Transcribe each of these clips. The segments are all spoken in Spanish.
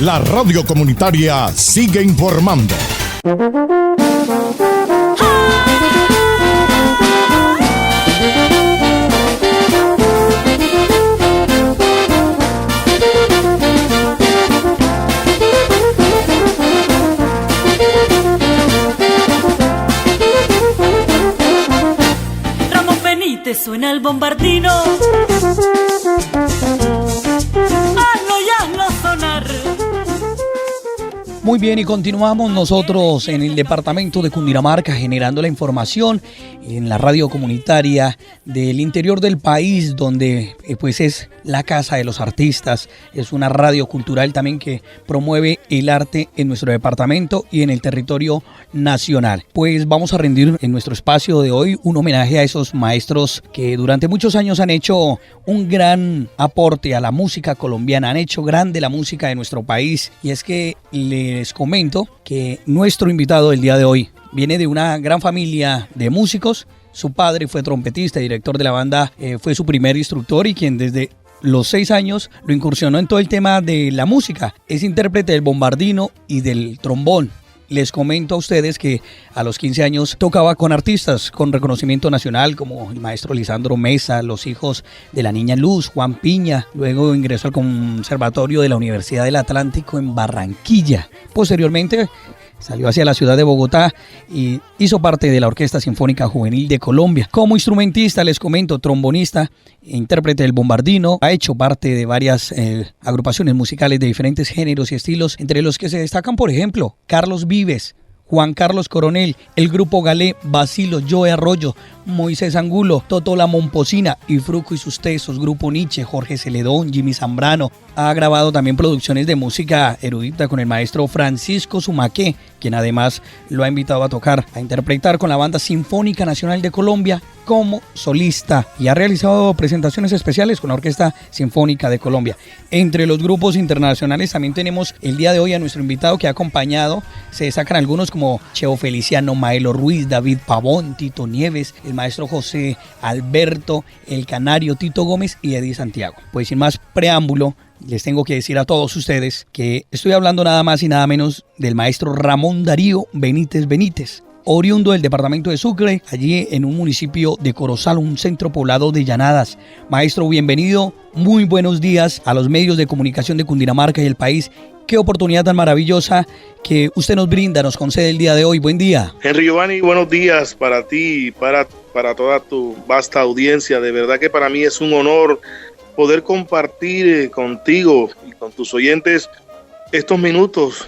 La radio comunitaria sigue informando. Ramos Benítez, suena el bombardino. Hazlo y hazlo sonar. Muy bien, y continuamos nosotros en el departamento de Cundinamarca generando la información en la radio comunitaria del interior del país, donde pues es la casa de los artistas. Es una radio cultural también que promueve el arte en nuestro departamento y en el territorio nacional. Pues vamos a rendir en nuestro espacio de hoy un homenaje a esos maestros que durante muchos años han hecho un gran aporte a la música colombiana, han hecho grande la música de nuestro país. Y es que les comento que nuestro invitado del día de hoy viene de una gran familia de músicos. Su padre fue trompetista y director de la banda, fue su primer instructor y quien desde los 6 años lo incursionó en todo el tema de la música. Es intérprete del bombardino y del trombón. Les comento a ustedes que a los 15 años tocaba con artistas con reconocimiento nacional como el maestro Lisandro Mesa, los hijos de la Niña Luz, Juan Piña. Luego ingresó al Conservatorio de la Universidad del Atlántico en Barranquilla. Posteriormente salió hacia la ciudad de Bogotá y hizo parte de la Orquesta Sinfónica Juvenil de Colombia. Como instrumentista, les comento, trombonista, intérprete del bombardino, ha hecho parte de varias agrupaciones musicales de diferentes géneros y estilos, entre los que se destacan, por ejemplo, Carlos Vives, Juan Carlos Coronel, el Grupo Galé, Basilo, Joe Arroyo, Moisés Angulo, Toto La Momposina y Fruco y sus Tesos, Grupo Nietzsche, Jorge Celedón, Jimmy Zambrano. Ha grabado también producciones de música erudita con el maestro Francisco Sumaqué, quien además lo ha invitado a tocar, a interpretar con la Banda Sinfónica Nacional de Colombia como solista, y ha realizado presentaciones especiales con la Orquesta Sinfónica de Colombia. Entre los grupos internacionales también tenemos el día de hoy a nuestro invitado que ha acompañado, se destacan algunos como Cheo Feliciano, Maelo Ruiz, David Pavón, Tito Nieves, el maestro José Alberto, el Canario, Tito Gómez y Eddie Santiago. Pues sin más preámbulo, les tengo que decir a todos ustedes que estoy hablando nada más y nada menos del maestro Ramón Darío Benítez, oriundo del departamento de Sucre, allí en un municipio de Corozal, un centro poblado de llanadas. Maestro, bienvenido, muy buenos días a los medios de comunicación de Cundinamarca y el país. Qué oportunidad tan maravillosa que usted nos brinda, nos concede el día de hoy. Buen día. Henry Giovanni, buenos días para ti y para toda tu vasta audiencia. De verdad que para mí es un honor poder compartir contigo y con tus oyentes estos minutos,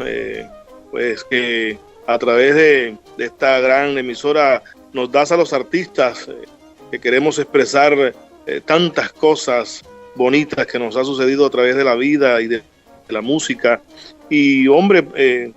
pues que a través de esta gran emisora nos das a los artistas que queremos expresar tantas cosas bonitas que nos ha sucedido a través de la vida y de la música. Y hombre,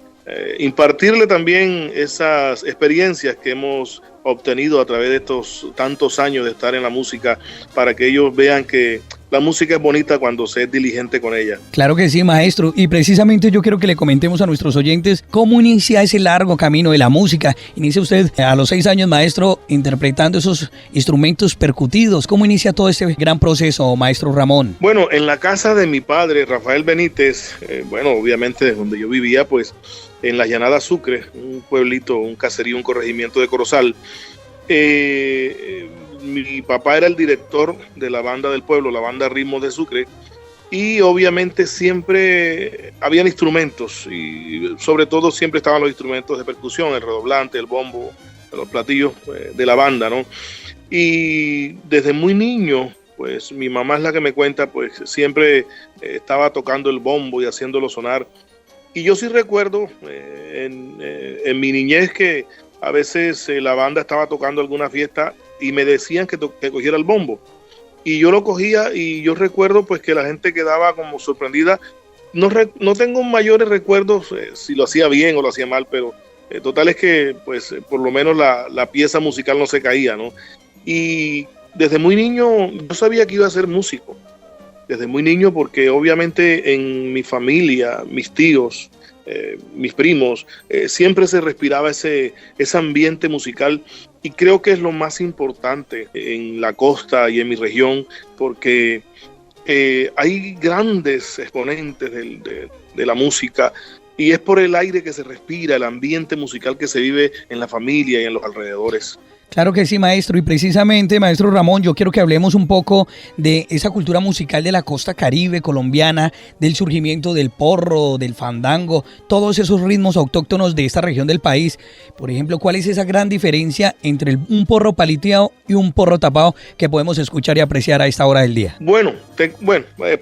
impartirle también esas experiencias que hemos obtenido a través de estos tantos años de estar en la música, para que ellos vean que la música es bonita cuando se es diligente con ella. Claro que sí, maestro. Y precisamente yo quiero que le comentemos a nuestros oyentes cómo inicia ese largo camino de la música. Inicia usted a los 6 años, maestro, interpretando esos instrumentos percutidos. ¿Cómo inicia todo este gran proceso, maestro Ramón? Bueno, en la casa de mi padre, Rafael Benítez, bueno, obviamente donde yo vivía, pues en las Llanadas Sucre, un pueblito, un caserío, un corregimiento de Corozal. Mi papá era el director de la banda del pueblo, la banda Ritmos de Sucre, y obviamente siempre habían instrumentos, y sobre todo siempre estaban los instrumentos de percusión, el redoblante, el bombo, los platillos de la banda, ¿no? Y desde muy niño, pues mi mamá es la que me cuenta, pues siempre estaba tocando el bombo y haciéndolo sonar. Y yo sí recuerdo en mi niñez que a veces la banda estaba tocando alguna fiesta y me decían que cogiera el bombo. Y yo lo cogía y yo recuerdo pues que la gente quedaba como sorprendida. No tengo mayores recuerdos si lo hacía bien o lo hacía mal, pero total es que pues por lo menos la pieza musical no se caía, ¿no? Y desde muy niño yo sabía que iba a ser músico. Desde muy niño, porque obviamente en mi familia, mis tíos, mis primos, siempre se respiraba ese ambiente musical, y creo que es lo más importante en la costa y en mi región, porque hay grandes exponentes de la música, y es por el aire que se respira, el ambiente musical que se vive en la familia y en los alrededores. Claro que sí, maestro. Y precisamente, maestro Ramón, yo quiero que hablemos un poco de esa cultura musical de la costa caribe colombiana, del surgimiento del porro, del fandango, todos esos ritmos autóctonos de esta región del país. Por ejemplo, ¿cuál es esa gran diferencia entre un porro paliteado y un porro tapado que podemos escuchar y apreciar a esta hora del día? Bueno,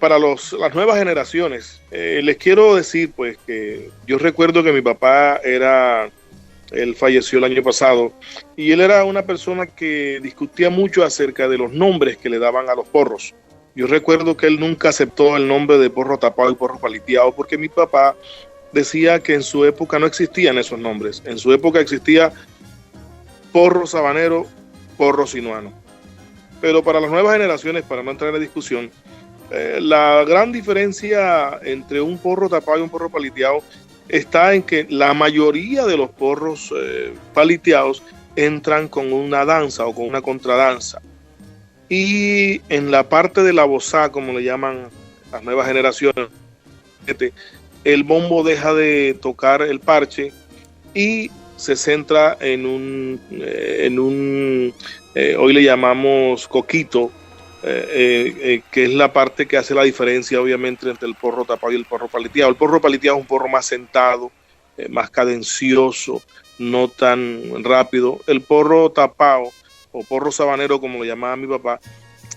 para las nuevas generaciones, les quiero decir pues que yo recuerdo que mi papá él falleció el año pasado y él era una persona que discutía mucho acerca de los nombres que le daban a los porros. Yo recuerdo que él nunca aceptó el nombre de porro tapado y porro paliteado porque mi papá decía que en su época no existían esos nombres. En su época existía porro sabanero, porro sinuano. Pero para las nuevas generaciones, para no entrar en la discusión, la gran diferencia entre un porro tapado y un porro paliteado está en que la mayoría de los porros paliteados entran con una danza o con una contradanza. Y en la parte de la bozá, como le llaman las nuevas generaciones, el bombo deja de tocar el parche y se centra en un hoy le llamamos coquito, que es la parte que hace la diferencia obviamente entre el porro tapado y el porro paliteado. El porro paliteado es un porro más sentado, más cadencioso, no tan rápido. El porro tapado o porro sabanero, como lo llamaba mi papá,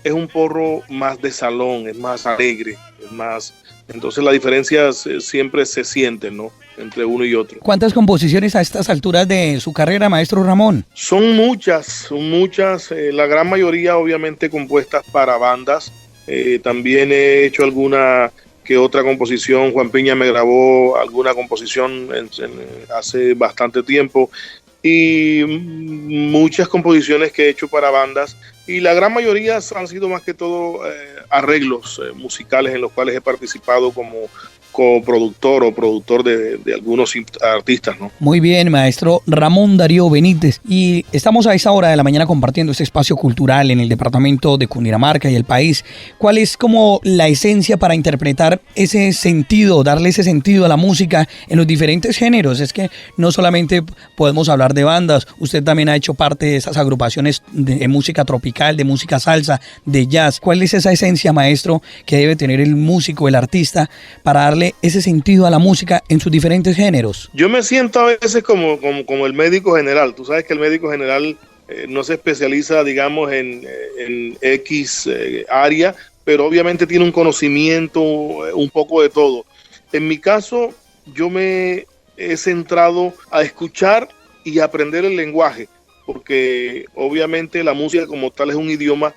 es un porro más de salón, es más alegre, es más... Entonces las diferencias siempre se sienten, ¿no?, entre uno y otro. ¿Cuántas composiciones a estas alturas de su carrera, maestro Ramón? Son muchas, la gran mayoría obviamente compuestas para bandas. También he hecho alguna que otra composición. Juan Piña me grabó alguna composición hace bastante tiempo y muchas composiciones que he hecho para bandas, y la gran mayoría han sido más que todo arreglos musicales en los cuales he participado como coproductor o productor de algunos artistas, ¿no? Muy bien, maestro Ramón Darío Benítez. Y estamos a esa hora de la mañana compartiendo este espacio cultural en el departamento de Cundinamarca y el país. ¿Cuál es como la esencia para interpretar ese sentido, darle ese sentido a la música en los diferentes géneros? Es que no solamente podemos hablar de bandas, usted también ha hecho parte de esas agrupaciones de música tropical, de música salsa, de jazz. ¿Cuál es esa esencia, maestro, que debe tener el músico, el artista, para darle ese sentido a la música en sus diferentes géneros? Yo me siento a veces como el médico general. Tú sabes que el médico general no se especializa, digamos, en X área, pero obviamente tiene un conocimiento un poco de todo. En mi caso, yo me he centrado a escuchar y aprender el lenguaje, porque obviamente la música como tal es un idioma,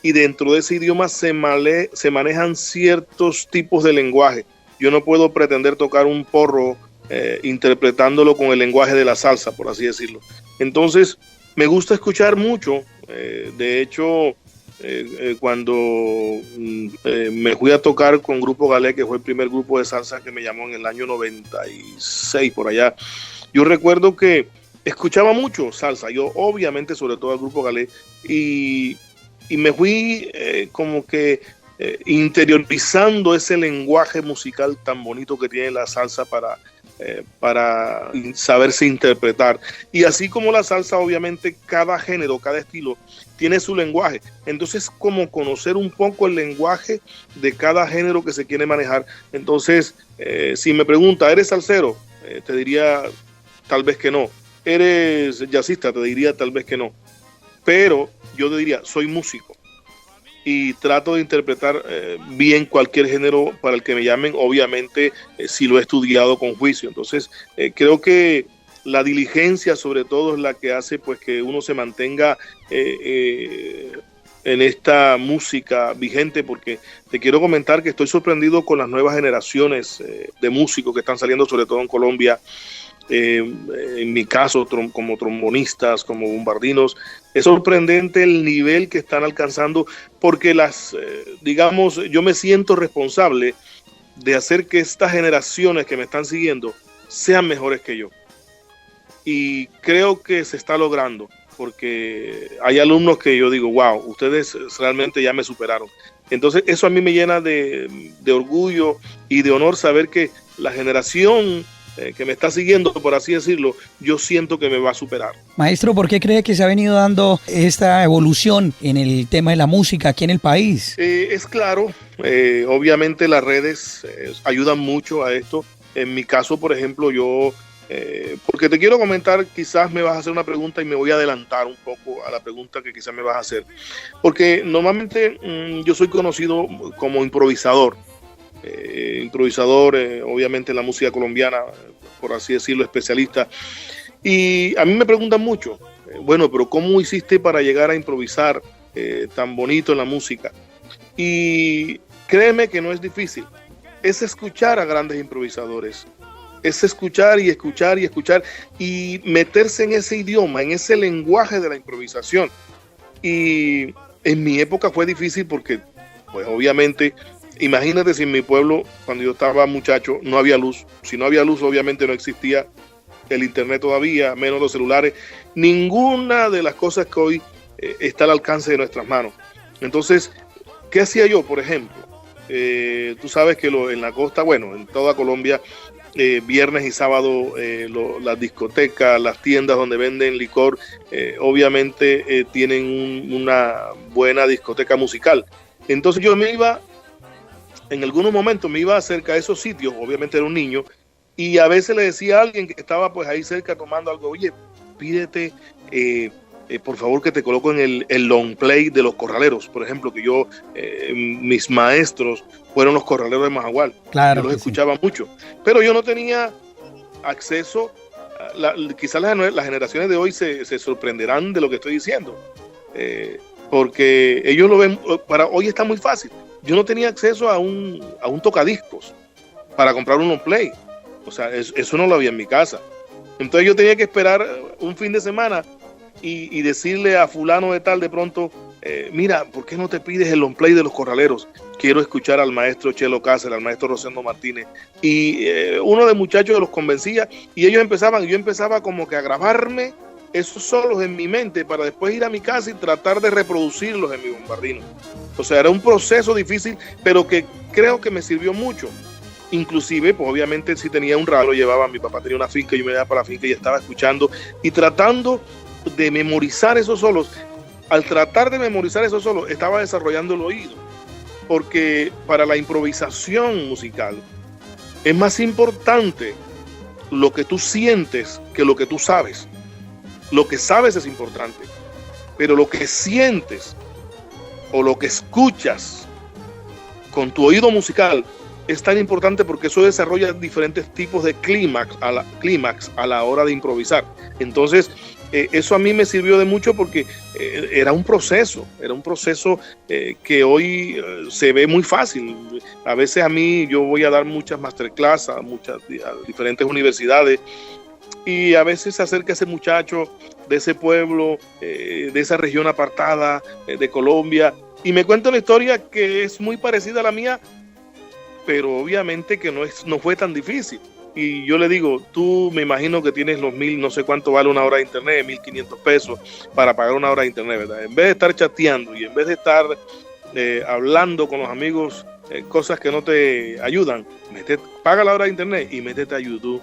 y dentro de ese idioma se manejan ciertos tipos de lenguaje. Yo no puedo pretender tocar un porro interpretándolo con el lenguaje de la salsa, por así decirlo. Entonces, me gusta escuchar mucho. De hecho, cuando me fui a tocar con Grupo Galé, que fue el primer grupo de salsa que me llamó en el año 96, por allá, yo recuerdo que escuchaba mucho salsa. Yo, obviamente, sobre todo al Grupo Galé, y me fui como que interiorizando ese lenguaje musical tan bonito que tiene la salsa para saberse interpretar. Y así como la salsa, obviamente cada género, cada estilo tiene su lenguaje. Entonces, como conocer un poco el lenguaje de cada género que se quiere manejar. Entonces, si me pregunta, ¿eres salsero? Te diría tal vez que no. ¿Eres jazzista? Te diría tal vez que no. Pero yo te diría, soy músico y trato de interpretar bien cualquier género para el que me llamen, obviamente si lo he estudiado con juicio. Entonces creo que la diligencia sobre todo es la que hace pues que uno se mantenga en esta música vigente, porque te quiero comentar que estoy sorprendido con las nuevas generaciones de músicos que están saliendo, sobre todo en Colombia. En mi caso, como trombonistas, como bombardinos, es sorprendente el nivel que están alcanzando, porque digamos, yo me siento responsable de hacer que estas generaciones que me están siguiendo sean mejores que yo. Y creo que se está logrando, porque hay alumnos que yo digo, wow, ustedes realmente ya me superaron. Entonces eso a mí me llena de orgullo y de honor saber que la generación que me está siguiendo, por así decirlo, yo siento que me va a superar. Maestro, ¿por qué cree que se ha venido dando esta evolución en el tema de la música aquí en el país? Es claro, obviamente las redes ayudan mucho a esto. En mi caso, por ejemplo, yo, porque te quiero comentar, quizás me vas a hacer una pregunta y me voy a adelantar un poco a la pregunta que quizás me vas a hacer. Porque normalmente yo soy conocido como improvisador. Obviamente en la música colombiana, por así decirlo, especialista. Y a mí me preguntan mucho, bueno, pero ¿cómo hiciste para llegar a improvisar tan bonito en la música? Y créeme que no es difícil, es escuchar a grandes improvisadores, es escuchar y escuchar y escuchar y meterse en ese idioma, en ese lenguaje de la improvisación. Y en mi época fue difícil porque, pues obviamente, imagínate si en mi pueblo, cuando yo estaba muchacho, no había luz. Si no había luz, obviamente no existía el internet todavía, menos los celulares. Ninguna de las cosas que hoy está al alcance de nuestras manos. Entonces, ¿qué hacía yo, por ejemplo? Tú sabes que en la costa, bueno, en toda Colombia, viernes y sábado, las discotecas, las tiendas donde venden licor, obviamente tienen una buena discoteca musical. Entonces yo me iba... En algunos momentos me iba cerca de esos sitios, obviamente era un niño, y a veces le decía a alguien que estaba pues ahí cerca tomando algo, oye, pídete por favor que te coloco en el long play de Los Corraleros, por ejemplo, que yo, mis maestros fueron Los Corraleros de Majagual, claro, yo los escuchaba mucho, pero yo no tenía acceso, quizás las generaciones de hoy se sorprenderán de lo que estoy diciendo, porque ellos lo ven, para hoy está muy fácil. Yo no tenía acceso a un tocadiscos para comprar un long play. O sea, eso no lo había en mi casa. Entonces yo tenía que esperar un fin de semana y decirle a fulano de tal de pronto, mira, ¿por qué no te pides el long play de Los Corraleros? Quiero escuchar al maestro Chelo Cáceres, al maestro Rosendo Martínez. Y uno de muchachos los convencía y ellos empezaban, yo empezaba como que a grabarme esos solos en mi mente para después ir a mi casa y tratar de reproducirlos en mi bombardino. O sea, era un proceso difícil, pero que creo que me sirvió mucho. Inclusive, pues obviamente si tenía un ralo, llevaba, mi papá tenía una finca, yo me iba para la finca y estaba escuchando y tratando de memorizar esos solos. Al tratar de memorizar esos solos, estaba desarrollando el oído, porque para la improvisación musical es más importante lo que tú sientes que lo que tú sabes. Lo que sabes es importante, pero lo que sientes o lo que escuchas con tu oído musical es tan importante porque eso desarrolla diferentes tipos de clímax a la hora de improvisar. Entonces, eso a mí me sirvió de mucho porque era un proceso que hoy se ve muy fácil. A veces a mí yo voy a dar muchas masterclass a diferentes universidades y a veces se acerca ese muchacho de ese pueblo, de esa región apartada de Colombia, y me cuenta una historia que es muy parecida a la mía, pero obviamente que no fue tan difícil. Y yo le digo, tú me imagino que tienes los 1,000, no sé cuánto vale una hora de internet, 1,500 pesos para pagar una hora de internet, ¿verdad? En vez de estar chateando y en vez de estar hablando con los amigos, cosas que no te ayudan, paga la hora de internet y métete a YouTube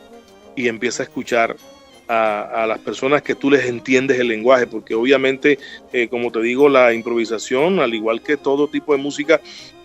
y empieza a escuchar a las personas que tú les entiendes el lenguaje, porque obviamente, como te digo, la improvisación, al igual que todo tipo de música,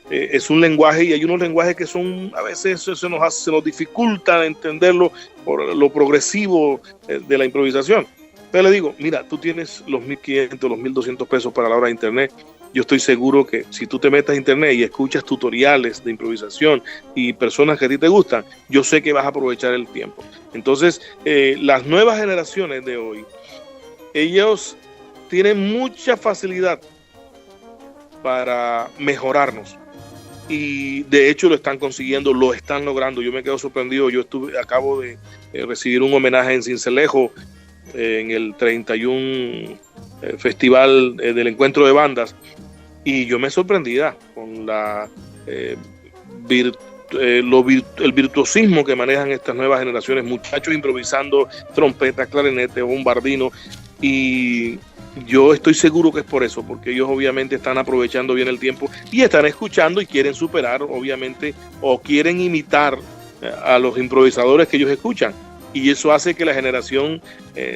es un lenguaje, y hay unos lenguajes que son, a veces se nos dificulta entenderlo por lo progresivo de la improvisación. Pero le digo, mira, tú tienes los 1,500, los 1,200 pesos para la hora de internet. Yo estoy seguro que si tú te metes a internet y escuchas tutoriales de improvisación y personas que a ti te gustan, yo sé que vas a aprovechar el tiempo. Entonces, las nuevas generaciones de hoy, ellos tienen mucha facilidad para mejorarnos. Y de hecho lo están consiguiendo, lo están logrando. Yo me quedo sorprendido. Acabo de recibir un homenaje en Sincelejo en el 31 Festival del Encuentro de Bandas, y yo me sorprendía con el virtuosismo que manejan estas nuevas generaciones, muchachos improvisando trompeta, clarinete, bombardino, y yo estoy seguro que es por eso, porque ellos obviamente están aprovechando bien el tiempo y están escuchando y quieren superar, obviamente, o quieren imitar a los improvisadores que ellos escuchan. Y eso hace que la generación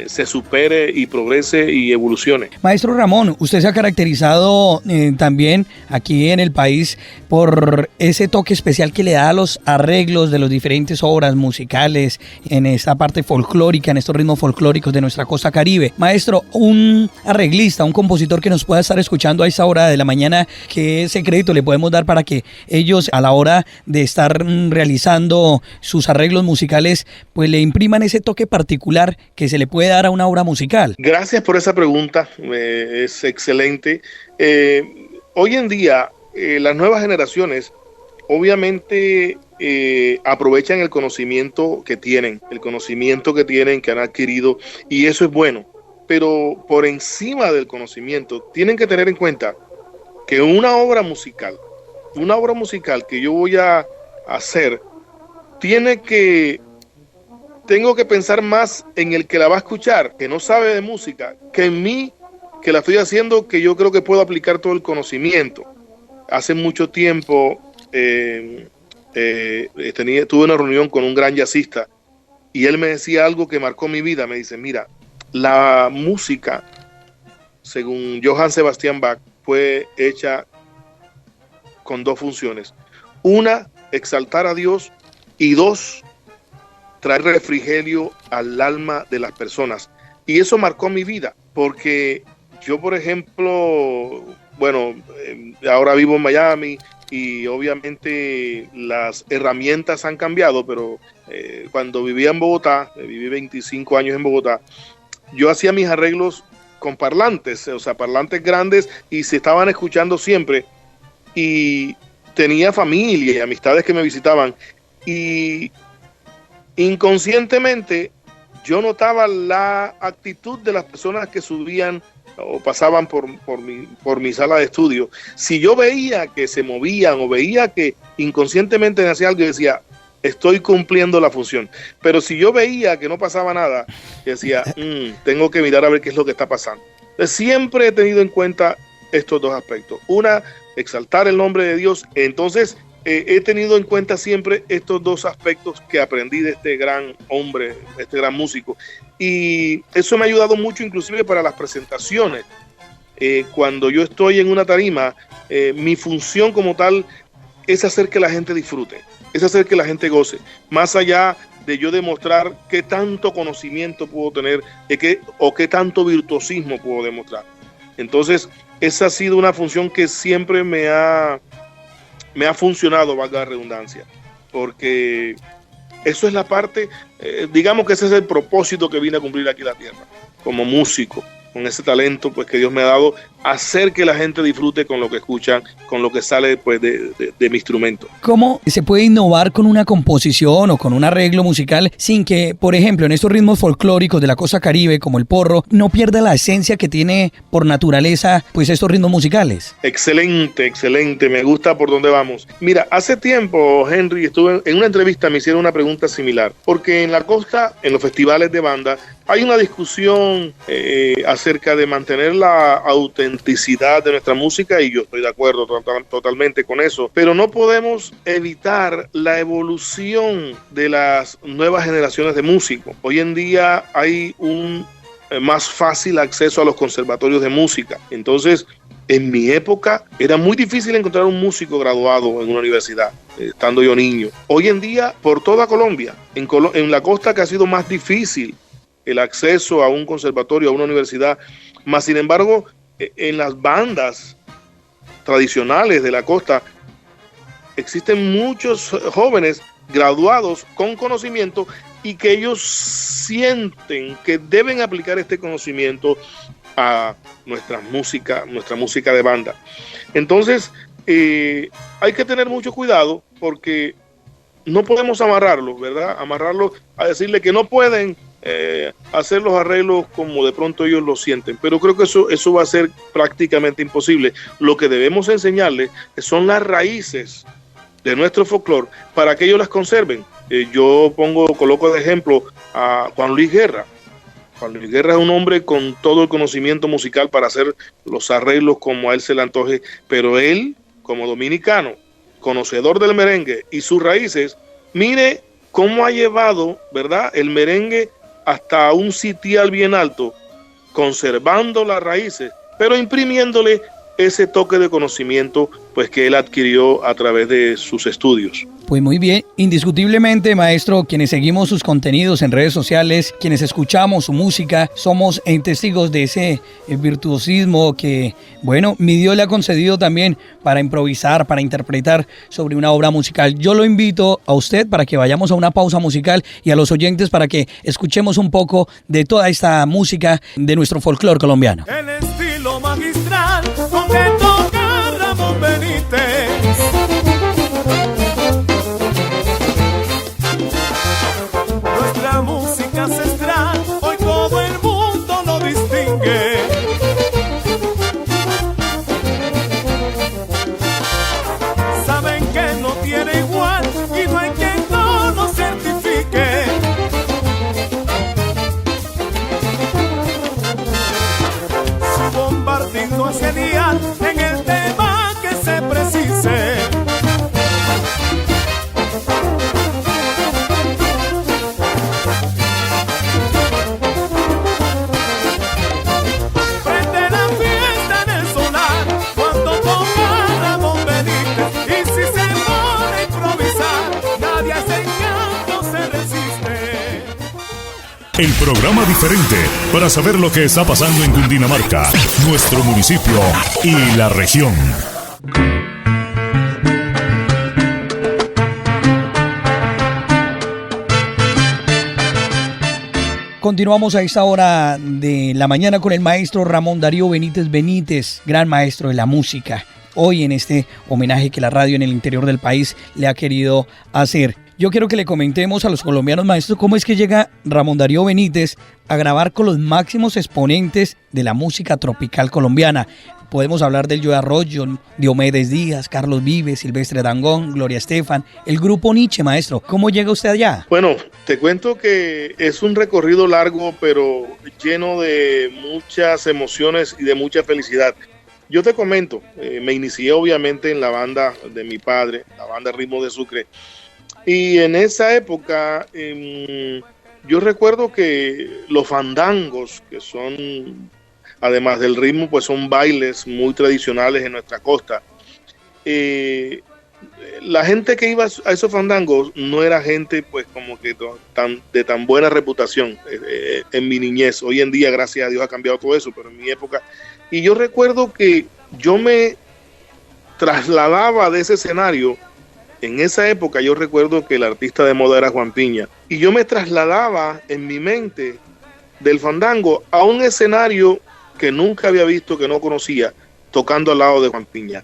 se supere y progrese y evolucione. Maestro Ramón, usted se ha caracterizado también aquí en el país por ese toque especial que le da a los arreglos de las diferentes obras musicales en esta parte folclórica, en estos ritmos folclóricos de nuestra costa caribe. Maestro, un arreglista, un compositor que nos pueda estar escuchando a esta hora de la mañana, ¿qué secreto le podemos dar para que ellos a la hora de estar realizando sus arreglos musicales pues le impriman ese toque particular que se le puede dar a una obra musical? Gracias por esa pregunta, es excelente. Hoy en día las nuevas generaciones obviamente aprovechan el conocimiento que tienen, que han adquirido, y eso es bueno, pero por encima del conocimiento tienen que tener en cuenta que una obra musical que yo voy a hacer, tengo que pensar más en el que la va a escuchar, que no sabe de música, que en mí, que la estoy haciendo, que yo creo que puedo aplicar todo el conocimiento. Hace mucho tiempo tuve una reunión con un gran jazzista y él me decía algo que marcó mi vida. Me dice, mira, la música, según Johann Sebastian Bach, fue hecha con dos funciones. Una, exaltar a Dios, y dos, traer refrigerio al alma de las personas. Y eso marcó mi vida, porque yo, por ejemplo, ahora vivo en Miami y obviamente las herramientas han cambiado, pero cuando vivía en Bogotá, viví 25 años en Bogotá, yo hacía mis arreglos con parlantes, o sea, parlantes grandes, y se estaban escuchando siempre, y tenía familia y amistades que me visitaban, y inconscientemente yo notaba la actitud de las personas que subían o pasaban por mi sala de estudio. Si yo veía que se movían o veía que inconscientemente me hacía algo, yo decía, estoy cumpliendo la función. Pero si yo veía que no pasaba nada, yo decía, tengo que mirar a ver qué es lo que está pasando. Entonces, siempre he tenido en cuenta estos dos aspectos. Una, exaltar el nombre de Dios. Entonces, he tenido en cuenta siempre estos dos aspectos que aprendí de este gran hombre, este gran músico. Y eso me ha ayudado mucho, inclusive para las presentaciones. Cuando yo estoy en una tarima, mi función como tal es hacer que la gente disfrute, es hacer que la gente goce, más allá de yo demostrar qué tanto conocimiento puedo tener o qué tanto virtuosismo puedo demostrar. Entonces, esa ha sido una función que siempre me ha funcionado, valga la redundancia, porque eso es la parte, digamos que ese es el propósito que vine a cumplir aquí en la tierra, como músico, con ese talento pues que Dios me ha dado, hacer que la gente disfrute con lo que escuchan, con lo que sale pues de mi instrumento. ¿Cómo se puede innovar con una composición o con un arreglo musical sin que, por ejemplo, en estos ritmos folclóricos de la costa caribe, como el porro, no pierda la esencia que tiene por naturaleza pues estos ritmos musicales? Excelente, me gusta por dónde vamos. Mira, hace tiempo, Henry, estuve en una entrevista, me hicieron una pregunta similar, porque en la costa, en los festivales de banda, hay una discusión acerca de mantener la autenticidad de nuestra música, y yo estoy de acuerdo totalmente con eso, pero no podemos evitar la evolución de las nuevas generaciones de músicos. Hoy en día hay un más fácil acceso a los conservatorios de música. Entonces, en mi época era muy difícil encontrar un músico graduado en una universidad, estando yo niño. Hoy en día, por toda Colombia, en la costa, que ha sido más difícil el acceso a un conservatorio, a una universidad, más sin embargo, en las bandas tradicionales de la costa existen muchos jóvenes graduados con conocimiento y que ellos sienten que deben aplicar este conocimiento a nuestra música de banda. Entonces, hay que tener mucho cuidado, porque no podemos amarrarlos, ¿verdad? Amarrarlos a decirle que no pueden hacer los arreglos como de pronto ellos lo sienten, pero creo que eso va a ser prácticamente imposible. Lo que debemos enseñarles son las raíces de nuestro folclore para que ellos las conserven. Yo coloco de ejemplo a Juan Luis Guerra. Juan Luis Guerra es un hombre con todo el conocimiento musical para hacer los arreglos como a él se le antoje, pero él, como dominicano, conocedor del merengue y sus raíces, mire cómo ha llevado, ¿verdad?, el merengue hasta un sitial bien alto, conservando las raíces, pero imprimiéndole ese toque de conocimiento pues que él adquirió a través de sus estudios. Pues muy bien, indiscutiblemente, maestro, quienes seguimos sus contenidos en redes sociales, quienes escuchamos su música, somos testigos de ese virtuosismo que, bueno, mi Dios le ha concedido también para improvisar, para interpretar sobre una obra musical. Yo lo invito a usted para que vayamos a una pausa musical y a los oyentes para que escuchemos un poco de toda esta música de nuestro folclore colombiano. El estilo magistral con que toca Ramón Benítez. Nuestra música ancestral, hoy todo el mundo lo distingue. Saben que no tiene igual y no hay quien no lo certifique. Su bombardino es genial en el tema que se precise. El programa diferente para saber lo que está pasando en Cundinamarca, nuestro municipio y la región. Continuamos a esta hora de la mañana con el maestro Ramón Darío Benítez, gran maestro de la música. Hoy en este homenaje que la radio en el interior del país le ha querido hacer. Yo quiero que le comentemos a los colombianos, maestros, cómo es que llega Ramón Darío Benítez a grabar con los máximos exponentes de la música tropical colombiana. Podemos hablar del Joe Arroyo, Diomedes Díaz, Carlos Vives, Silvestre Dangond, Gloria Estefan, el grupo Nietzsche, maestro. ¿Cómo llega usted allá? Bueno, te cuento que es un recorrido largo, pero lleno de muchas emociones y de mucha felicidad. Yo te comento, me inicié obviamente en la banda de mi padre, la banda Ritmo de Sucre. Y en esa época, yo recuerdo que los fandangos, que son, además del ritmo, pues son bailes muy tradicionales en nuestra costa. La gente que iba a esos fandangos no era gente, pues, como que de tan buena reputación en mi niñez. Hoy en día, gracias a Dios, ha cambiado todo eso, pero en mi época. Y yo recuerdo que yo me trasladaba de ese escenario. En esa época yo recuerdo que el artista de moda era Juan Piña y yo me trasladaba en mi mente del fandango a un escenario que nunca había visto, que no conocía, tocando al lado de Juan Piña.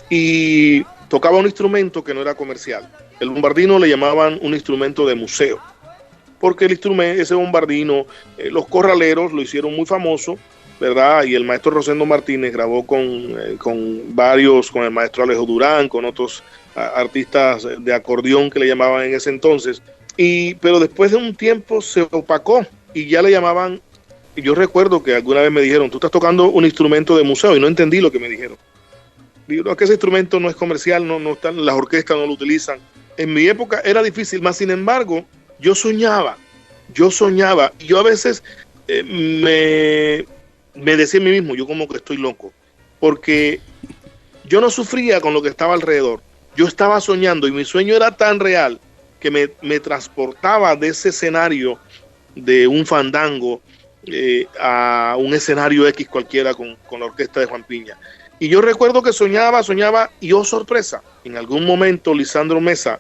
Y tocaba un instrumento que no era comercial. El bombardino le llamaban un instrumento de museo, porque el instrumento, ese bombardino, los corraleros lo hicieron muy famoso, ¿verdad? Y el maestro Rosendo Martínez grabó con varios, con el maestro Alejo Durán, con otros artistas de acordeón que le llamaban en ese entonces, pero después de un tiempo se opacó y ya le llamaban. Y yo recuerdo que alguna vez me dijeron, tú estás tocando un instrumento de museo, y no entendí lo que me dijeron. Digo, que ese instrumento no es comercial, no están, las orquestas no lo utilizan. En mi época era difícil, más sin embargo, yo soñaba, y yo a veces me decía a mí mismo, yo como que estoy loco, porque yo no sufría con lo que estaba alrededor. Yo estaba soñando y mi sueño era tan real que me transportaba de ese escenario de un fandango a un escenario X cualquiera con la orquesta de Juan Piña. Y yo recuerdo que soñaba y oh sorpresa, en algún momento Lisandro Mesa,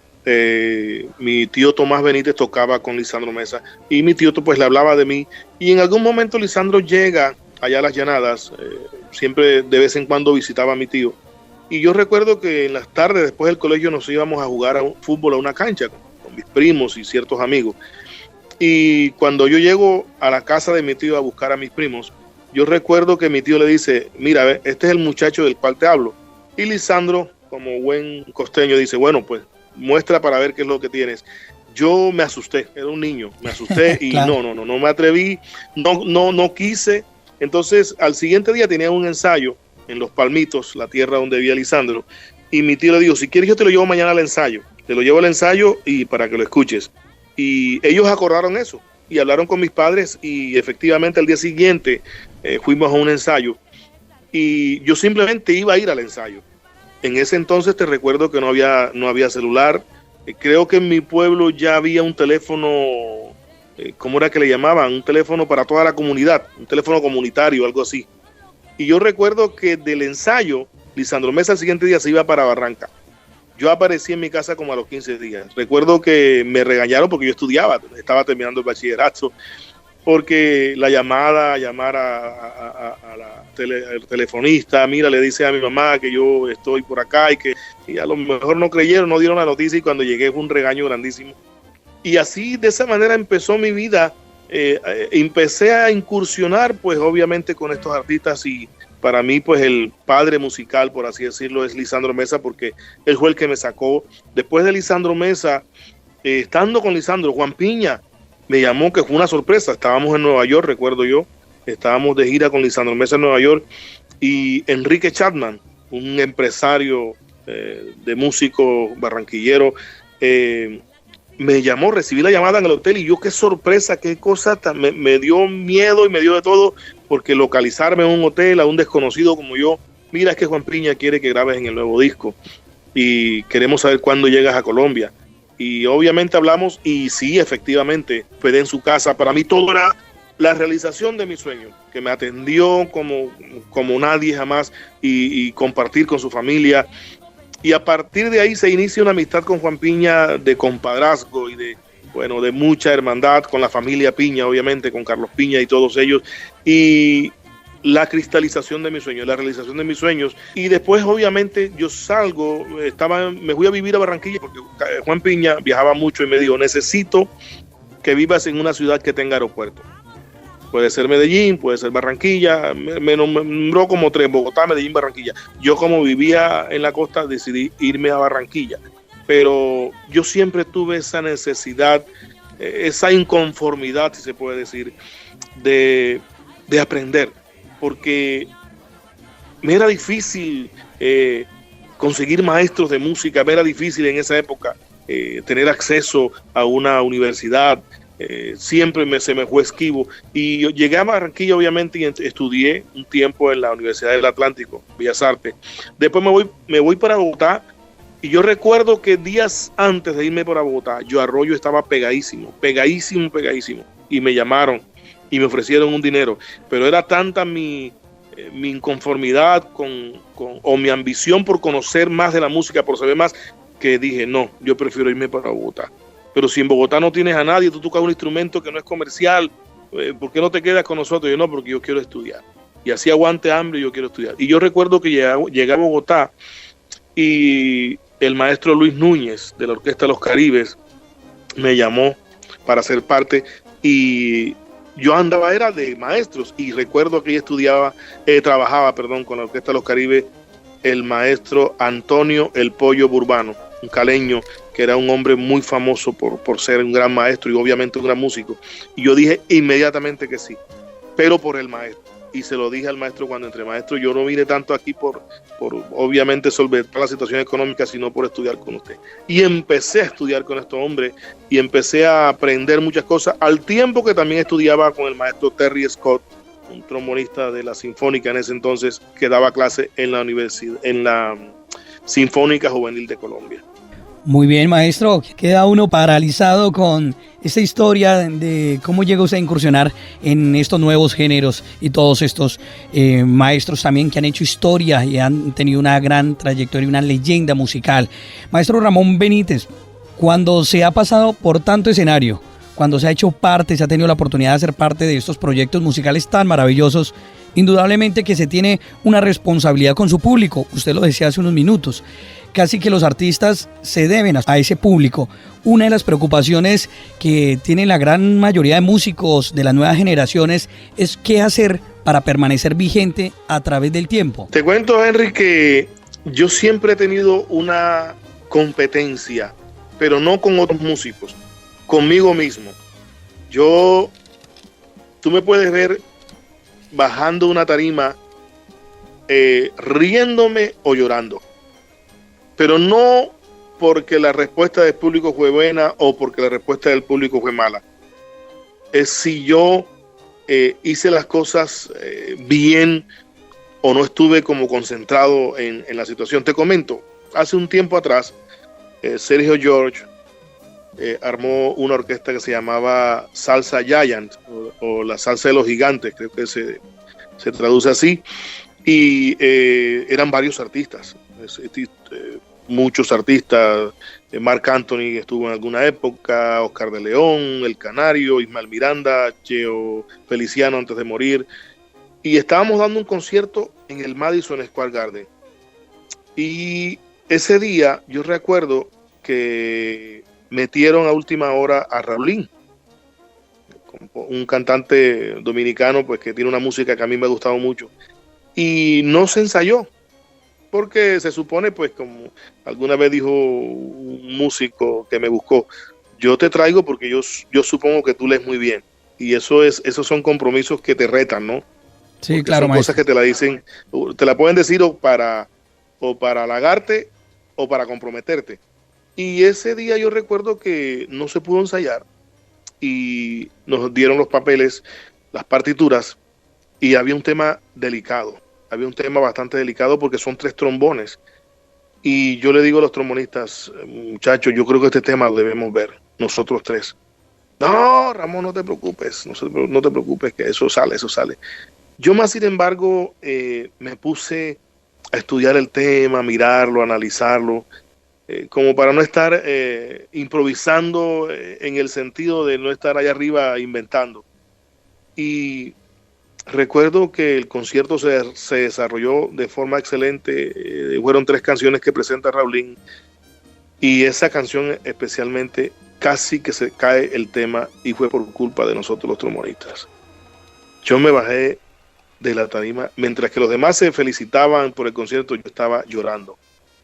mi tío Tomás Benítez tocaba con Lisandro Mesa y mi tío pues le hablaba de mí, y en algún momento Lisandro llega allá a Las Llanadas, siempre de vez en cuando visitaba a mi tío. Y yo recuerdo que en las tardes, después del colegio, nos íbamos a jugar fútbol a una cancha con mis primos y ciertos amigos. Y cuando yo llego a la casa de mi tío a buscar a mis primos, yo recuerdo que mi tío le dice, mira, este es el muchacho del cual te hablo. Y Lisandro, como buen costeño, dice, bueno, pues muestra para ver qué es lo que tienes. Yo me asusté, era un niño, me asusté y claro. no me atreví, no quise. Entonces, al siguiente día tenía un ensayo en Los Palmitos, la tierra donde vivía Lisandro, y mi tío le dijo, si quieres yo te lo llevo mañana al ensayo. te lo llevo al ensayo y para que lo escuches. Y ellos acordaron eso y hablaron con mis padres y efectivamente al día siguiente fuimos a un ensayo y yo simplemente iba a ir al ensayo. En ese entonces te recuerdo que no había celular. Creo que en mi pueblo ya había un teléfono, ¿cómo era que le llamaban? Un teléfono para toda la comunidad, un teléfono comunitario, algo así. Y yo recuerdo que del ensayo, Lisandro Mesa el siguiente día se iba para Barranca. Yo aparecí en mi casa como a los 15 días. Recuerdo que me regañaron porque yo estudiaba, estaba terminando el bachillerato, porque llamar a la al telefonista, mira, le dice a mi mamá que yo estoy por acá y a lo mejor no creyeron, no dieron la noticia y cuando llegué fue un regaño grandísimo. Y así, de esa manera empezó mi vida. Empecé a incursionar, pues obviamente con estos artistas y para mí, pues el padre musical, por así decirlo, es Lisandro Mesa porque él fue el que me sacó. Después de Lisandro Mesa, estando con Lisandro, Juan Piña me llamó, que fue una sorpresa. Estábamos en Nueva York, recuerdo yo. Estábamos de gira con Lisandro Mesa en Nueva York y Enrique Chapman, un empresario de músico barranquillero, me llamó, recibí la llamada en el hotel y yo qué sorpresa, qué cosa, me dio miedo y me dio de todo, porque localizarme en un hotel a un desconocido como yo, mira, es que Juan Piña quiere que grabes en el nuevo disco y queremos saber cuándo llegas a Colombia. Y obviamente hablamos y sí, efectivamente, fue en su casa. Para mí todo era la realización de mi sueño, que me atendió como nadie jamás y compartir con su familia. Y a partir de ahí se inicia una amistad con Juan Piña de compadrazgo y de mucha hermandad con la familia Piña, obviamente, con Carlos Piña y todos ellos. Y la cristalización de mis sueños, la realización de mis sueños. Y después, obviamente, yo salgo, me fui a vivir a Barranquilla porque Juan Piña viajaba mucho y me dijo, necesito que vivas en una ciudad que tenga aeropuerto. Puede ser Medellín, puede ser Barranquilla, me nombró como 3, Bogotá, Medellín, Barranquilla. Yo como vivía en la costa decidí irme a Barranquilla, pero yo siempre tuve esa necesidad, esa inconformidad, si se puede decir, de aprender, porque me era difícil conseguir maestros de música, me era difícil en esa época tener acceso a una universidad. Siempre se me fue esquivo y yo llegué a Barranquilla obviamente y estudié un tiempo en la Universidad del Atlántico, Bellas Artes. Después me voy para Bogotá y yo recuerdo que días antes de irme para Bogotá, Yo Arroyo estaba pegadísimo y me llamaron y me ofrecieron un dinero, pero era tanta mi inconformidad o mi ambición por conocer más de la música, por saber más, que dije no, yo prefiero irme para Bogotá. Pero si en Bogotá no tienes a nadie, tú tocas un instrumento que no es comercial, ¿por qué no te quedas con nosotros? Yo no, porque yo quiero estudiar. Y así aguante hambre, yo quiero estudiar. Y yo recuerdo que llegué a Bogotá y el maestro Luis Núñez de la Orquesta Los Caribes me llamó para ser parte y yo era de maestros y recuerdo que trabajaba con la Orquesta Los Caribes el maestro Antonio El Pollo Burbano, un caleño que era un hombre muy famoso por ser un gran maestro y obviamente un gran músico. Y yo dije inmediatamente que sí, pero por el maestro. Y se lo dije al maestro cuando entré. Maestro, yo no vine tanto aquí por obviamente solventar la situación económica, sino por estudiar con usted. Y empecé a estudiar con estos hombres y empecé a aprender muchas cosas, al tiempo que también estudiaba con el maestro Terry Scott, un trombonista de la Sinfónica en ese entonces, que daba clase en la universidad, en la Sinfónica Juvenil de Colombia. Muy bien, maestro. Queda uno paralizado con esta historia de cómo llegó usted a incursionar en estos nuevos géneros y todos estos maestros también que han hecho historia y han tenido una gran trayectoria, una leyenda musical. Maestro Ramón Benítez, cuando se ha pasado por tanto escenario, cuando se ha hecho parte, se ha tenido la oportunidad de ser parte de estos proyectos musicales tan maravillosos, indudablemente que se tiene una responsabilidad con su público. Usted lo decía hace unos minutos. Casi que los artistas se deben a ese público. Una de las preocupaciones que tienen la gran mayoría de músicos de las nuevas generaciones es qué hacer para permanecer vigente a través del tiempo. Te cuento, Henry, que yo siempre he tenido una competencia, pero no con otros músicos, conmigo mismo. Tú me puedes ver bajando una tarima, riéndome o llorando, pero no porque la respuesta del público fue buena o porque la respuesta del público fue mala. Es si yo hice las cosas bien o no estuve como concentrado en la situación. Te comento, hace un tiempo atrás, Sergio George armó una orquesta que se llamaba Salsa Giant o la salsa de los gigantes, creo que se traduce así, y eran varios artistas, muchos artistas. Marc Anthony estuvo en alguna época, Oscar de León, El Canario, Ismael Miranda, Cheo Feliciano antes de morir, y estábamos dando un concierto en el Madison Square Garden. Y ese día yo recuerdo que metieron a última hora a Raulín, un cantante dominicano pues que tiene una música que a mí me ha gustado mucho, y no se ensayó porque se supone, pues como alguna vez dijo un músico que me buscó, yo te traigo porque yo supongo que tú lees muy bien, y esos son compromisos que te retan, ¿no? Sí, porque claro, son maestro. cosas que te la dicen, te la pueden decir o para halagarte o para comprometerte. Y ese día yo recuerdo que no se pudo ensayar y nos dieron los papeles, las partituras, y había un tema delicado, había un tema bastante delicado porque son 3 trombones. Y yo le digo a los trombonistas, muchachos, yo creo que este tema lo debemos ver, nosotros 3. No, Ramón, no te preocupes, no te preocupes, que eso sale. Yo más, sin embargo, me puse a estudiar el tema, a mirarlo, a analizarlo, como para no estar improvisando en el sentido de no estar allá arriba inventando. Y recuerdo que el concierto se desarrolló de forma excelente. Fueron 3 canciones que presenta Raulín, y esa canción especialmente casi que se cae el tema, y fue por culpa de nosotros los trombonistas. Yo me bajé de la tarima, mientras que los demás se felicitaban por el concierto, yo estaba llorando.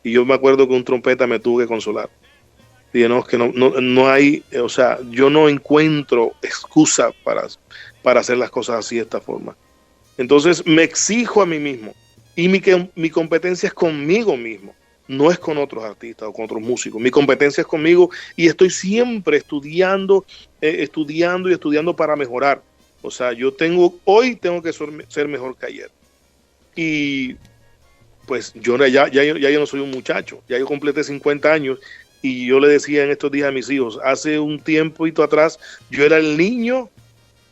Y yo me acuerdo que un trompeta me tuvo que consolar. Dije, no, es que no hay, o sea, yo no encuentro excusa para hacer las cosas así de esta forma. Entonces me exijo a mí mismo, y mi competencia es conmigo mismo, no es con otros artistas o con otros músicos. Mi competencia es conmigo, y estoy siempre estudiando para mejorar. O sea, hoy tengo que ser mejor que ayer. Y pues yo yo no soy un muchacho, ya yo completé 50 años, y yo le decía en estos días a mis hijos, hace un tiempito atrás yo era el niño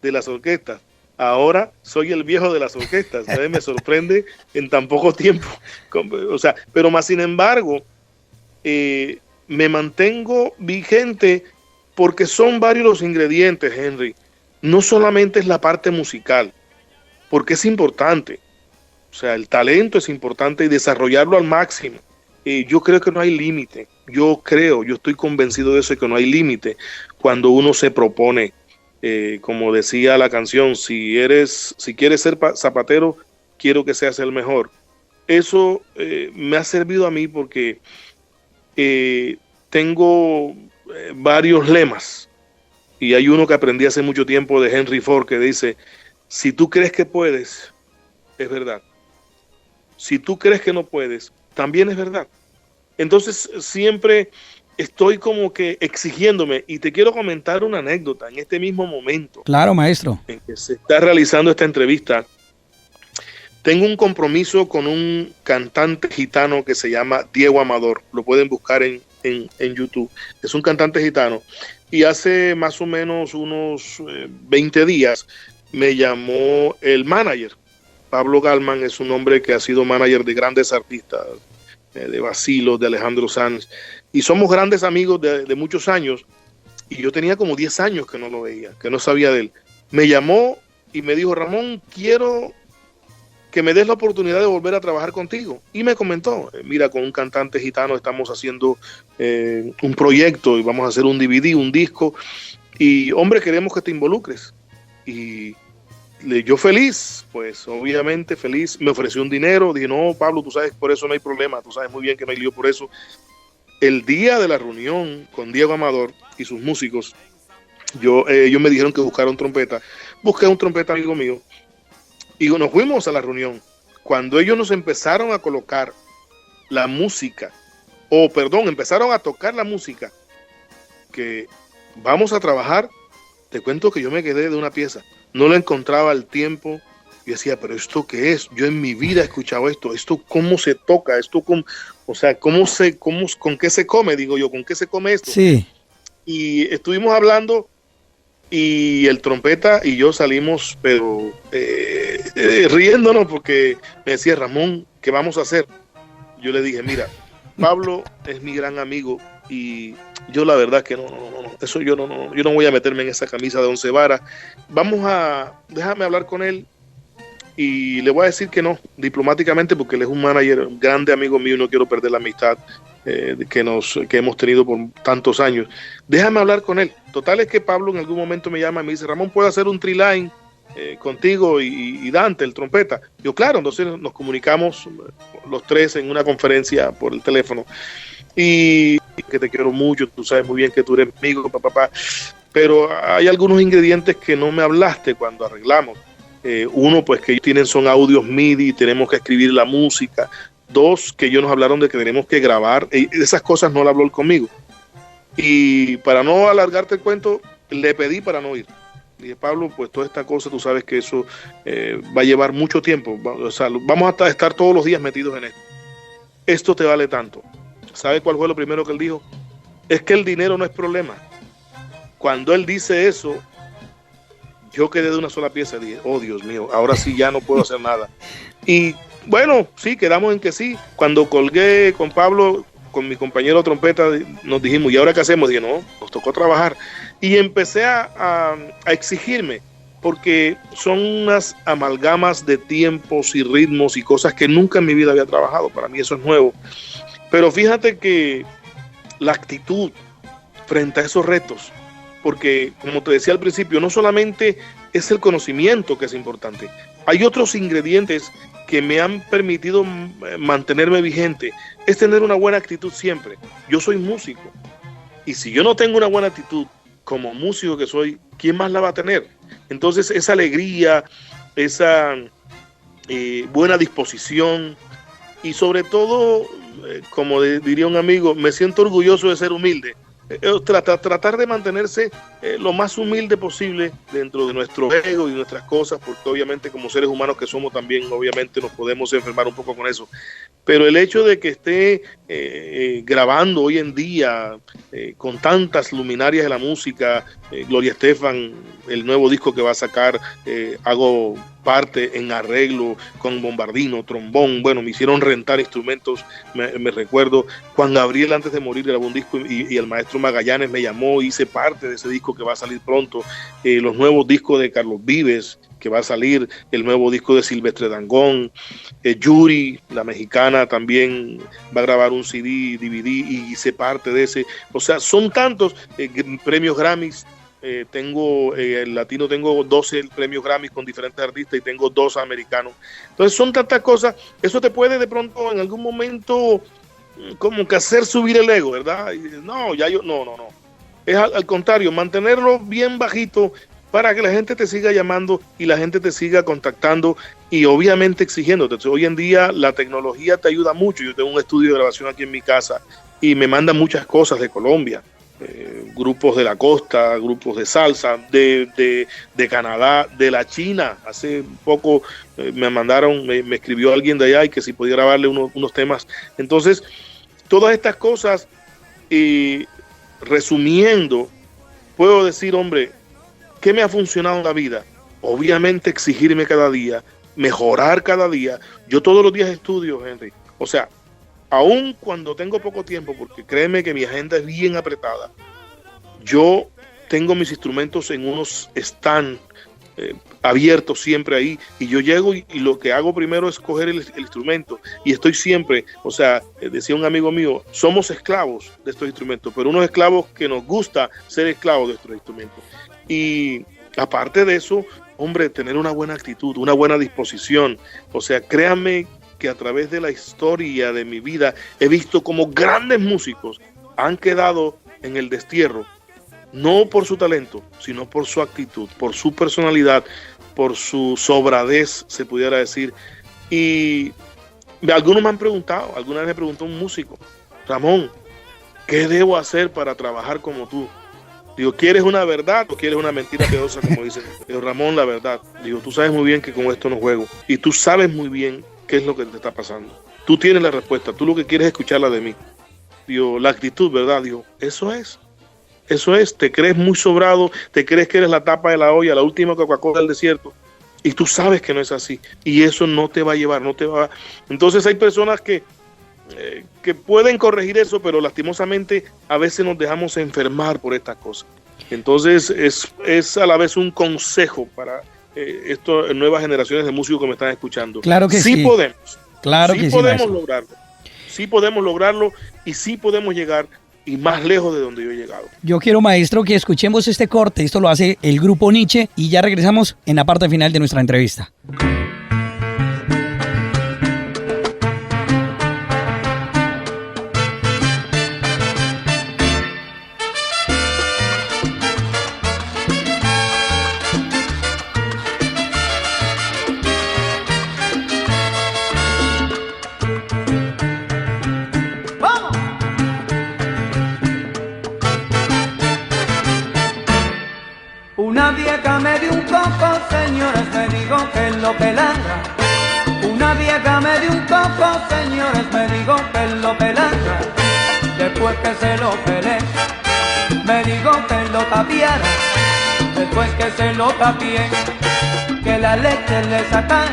de las orquestas, ahora soy el viejo de las orquestas. Me sorprende en tan poco tiempo. O sea, pero más sin embargo, me mantengo vigente porque son varios los ingredientes, Henry. No solamente es la parte musical, porque es importante. O sea, el talento es importante y desarrollarlo al máximo. Yo creo que no hay límite. Yo estoy convencido de eso, que no hay límite cuando uno se propone. Como decía la canción, si quieres ser zapatero, quiero que seas el mejor. Eso me ha servido a mí porque tengo varios lemas, y hay uno que aprendí hace mucho tiempo de Henry Ford que dice: si tú crees que puedes, es verdad. Si tú crees que no puedes, también es verdad. Entonces siempre estoy como que exigiéndome, y te quiero comentar una anécdota en este mismo momento. Claro, maestro. En que se está realizando esta entrevista. Tengo un compromiso con un cantante gitano que se llama Diego Amador. Lo pueden buscar en YouTube. Es un cantante gitano. Y hace más o menos unos 20 días me llamó el manager. Pablo Galman es un hombre que ha sido manager de grandes artistas, de Bacilos, de Alejandro Sanz. Y somos grandes amigos de muchos años. Y yo tenía como 10 años que no lo veía, que no sabía de él. Me llamó y me dijo: Ramón, quiero que me des la oportunidad de volver a trabajar contigo. Y me comentó: mira, con un cantante gitano estamos haciendo un proyecto, y vamos a hacer un DVD, un disco, y hombre, queremos que te involucres. Y yo feliz, pues obviamente feliz. Me ofreció un dinero. Dije: no, Pablo, tú sabes, por eso no hay problema, tú sabes muy bien que no hay lío por eso. El día de la reunión con Diego Amador y sus músicos, ellos me dijeron que buscara un trompeta. Busqué un trompeta amigo mío, y nos fuimos a la reunión. Cuando ellos nos empezaron a colocar la música empezaron a tocar la música que vamos a trabajar. Te cuento que yo me quedé de una pieza, no le encontraba el tiempo. Yo decía, pero ¿esto qué es? Yo en mi vida he escuchado esto ¿cómo se toca? ¿Con qué se come? Digo yo, ¿con qué se come esto? Sí. Y estuvimos hablando y el trompeta y yo salimos, pero riéndonos, porque me decía, Ramón, ¿qué vamos a hacer? Yo le dije, mira, Pablo es mi gran amigo y yo la verdad que no, eso yo no voy a meterme en esa camisa de 11 varas. Déjame hablar con él y le voy a decir que no, diplomáticamente, porque él es un manager, un grande amigo mío y no quiero perder la amistad que hemos tenido por tantos años. Déjame hablar con él. Total es que Pablo en algún momento me llama y me dice, Ramón, ¿puedo hacer un triline contigo y Dante, el trompeta? Yo, claro. Entonces nos comunicamos los tres en una conferencia por el teléfono. Y que te quiero mucho, tú sabes muy bien que tú eres amigo, papá. Pero hay algunos ingredientes que no me hablaste cuando arreglamos. Uno, pues que ellos son audios MIDI, tenemos que escribir la música. Dos, que ellos nos hablaron de que tenemos que grabar. Esas cosas no la habló él conmigo. Y para no alargarte el cuento, le pedí para no ir. Dije, Pablo, pues toda esta cosa, tú sabes que eso va a llevar mucho tiempo. O sea, vamos a estar todos los días metidos en esto. Esto te vale tanto. ¿Sabe cuál fue lo primero que él dijo? Es que el dinero no es problema. Cuando él dice eso, yo quedé de una sola pieza y dije, oh Dios mío, ahora sí ya no puedo hacer nada. Y bueno, sí, quedamos en que sí. Cuando colgué con Pablo, con mi compañero trompeta, nos dijimos, ¿y ahora qué hacemos? Dije, no, nos tocó trabajar. Y empecé a exigirme, porque son unas amalgamas de tiempos y ritmos y cosas que nunca en mi vida había trabajado. Para mí eso es nuevo. Pero fíjate que la actitud frente a esos retos, porque como te decía al principio, no solamente es el conocimiento que es importante, hay otros ingredientes que me han permitido mantenerme vigente, es tener una buena actitud siempre. Yo soy músico y si yo no tengo una buena actitud como músico que soy, ¿quién más la va a tener? Entonces esa alegría, esa buena disposición y sobre todo, como diría un amigo, me siento orgulloso de ser humilde. Tratar de mantenerse lo más humilde posible dentro de nuestro ego y nuestras cosas, porque obviamente como seres humanos que somos también, obviamente nos podemos enfermar un poco con eso. Pero el hecho de que esté grabando hoy en día con tantas luminarias de la música, Gloria Estefan, el nuevo disco que va a sacar, hago parte en arreglo con bombardino, trombón, bueno, me hicieron rentar instrumentos, me recuerdo, Juan Gabriel antes de morir grabó un disco y el maestro Magallanes me llamó, hice parte de ese disco que va a salir pronto, los nuevos discos de Carlos Vives, que va a salir, el nuevo disco de Silvestre Dangond, Yuri, la mexicana, también va a grabar un CD, DVD y hice parte de ese, o sea, son tantos premios Grammys. Tengo el latino, tengo 12 premios Grammy con diferentes artistas y tengo 2 americanos. Entonces son tantas cosas, eso te puede de pronto en algún momento como que hacer subir el ego, ¿verdad? Y, no, es al contrario, mantenerlo bien bajito para que la gente te siga llamando y la gente te siga contactando y obviamente exigiéndote. Entonces, hoy en día la tecnología te ayuda mucho. Yo tengo un estudio de grabación aquí en mi casa y me mandan muchas cosas de Colombia. Grupos de la costa, grupos de salsa, de Canadá, de la China. Hace poco me mandaron, me escribió alguien de allá y que si podía grabarle unos temas. Entonces, todas estas cosas, resumiendo, puedo decir, hombre, ¿qué me ha funcionado en la vida? Obviamente exigirme cada día, mejorar cada día. Yo todos los días estudio, Henry. O sea, aún cuando tengo poco tiempo, porque créeme que mi agenda es bien apretada, yo tengo mis instrumentos en unos stand abiertos siempre ahí, y yo llego y lo que hago primero es coger el instrumento, y estoy siempre, o sea, decía un amigo mío, somos esclavos de estos instrumentos, pero unos esclavos que nos gusta ser esclavos de estos instrumentos. Y aparte de eso, hombre, tener una buena actitud, una buena disposición, o sea, créanme que a través de la historia de mi vida he visto como grandes músicos han quedado en el destierro, no por su talento, sino por su actitud, por su personalidad, por su sobradez, se pudiera decir. Y algunos me han preguntado, alguna vez me preguntó un músico, Ramón, ¿qué debo hacer para trabajar como tú? Digo, ¿quieres una verdad o quieres una mentira piadosa, como dicen? Digo, Ramón, la verdad. Digo, tú sabes muy bien que con esto no juego. Y tú sabes muy bien qué es lo que te está pasando. Tú tienes la respuesta. Tú lo que quieres es escucharla de mí. Digo, la actitud, ¿verdad? Digo, eso es. Eso es. Te crees muy sobrado. Te crees que eres la tapa de la olla, la última Coca-Cola del desierto. Y tú sabes que no es así. Y eso no te va a llevar, no te va a... Entonces hay personas que pueden corregir eso, pero lastimosamente a veces nos dejamos enfermar por estas cosas. Entonces es a la vez un consejo para estas nuevas generaciones de músicos que me están escuchando. Claro que sí. Podemos. Claro que sí, podemos maestro. lograrlo. Sí podemos lograrlo y sí podemos llegar y más lejos de donde yo he llegado. Yo quiero, maestro, que escuchemos este corte. Esto lo hace el grupo Nietzsche y ya regresamos en la parte final de nuestra entrevista. Una vieja me dio un coco, señores, me dijo que lo pelara. Una vieja me dio un coco, señores, me dijo que lo pelara. Después que se lo pelé, me dijo que lo tapiara. Después que se lo tapié, que la leche le sacara.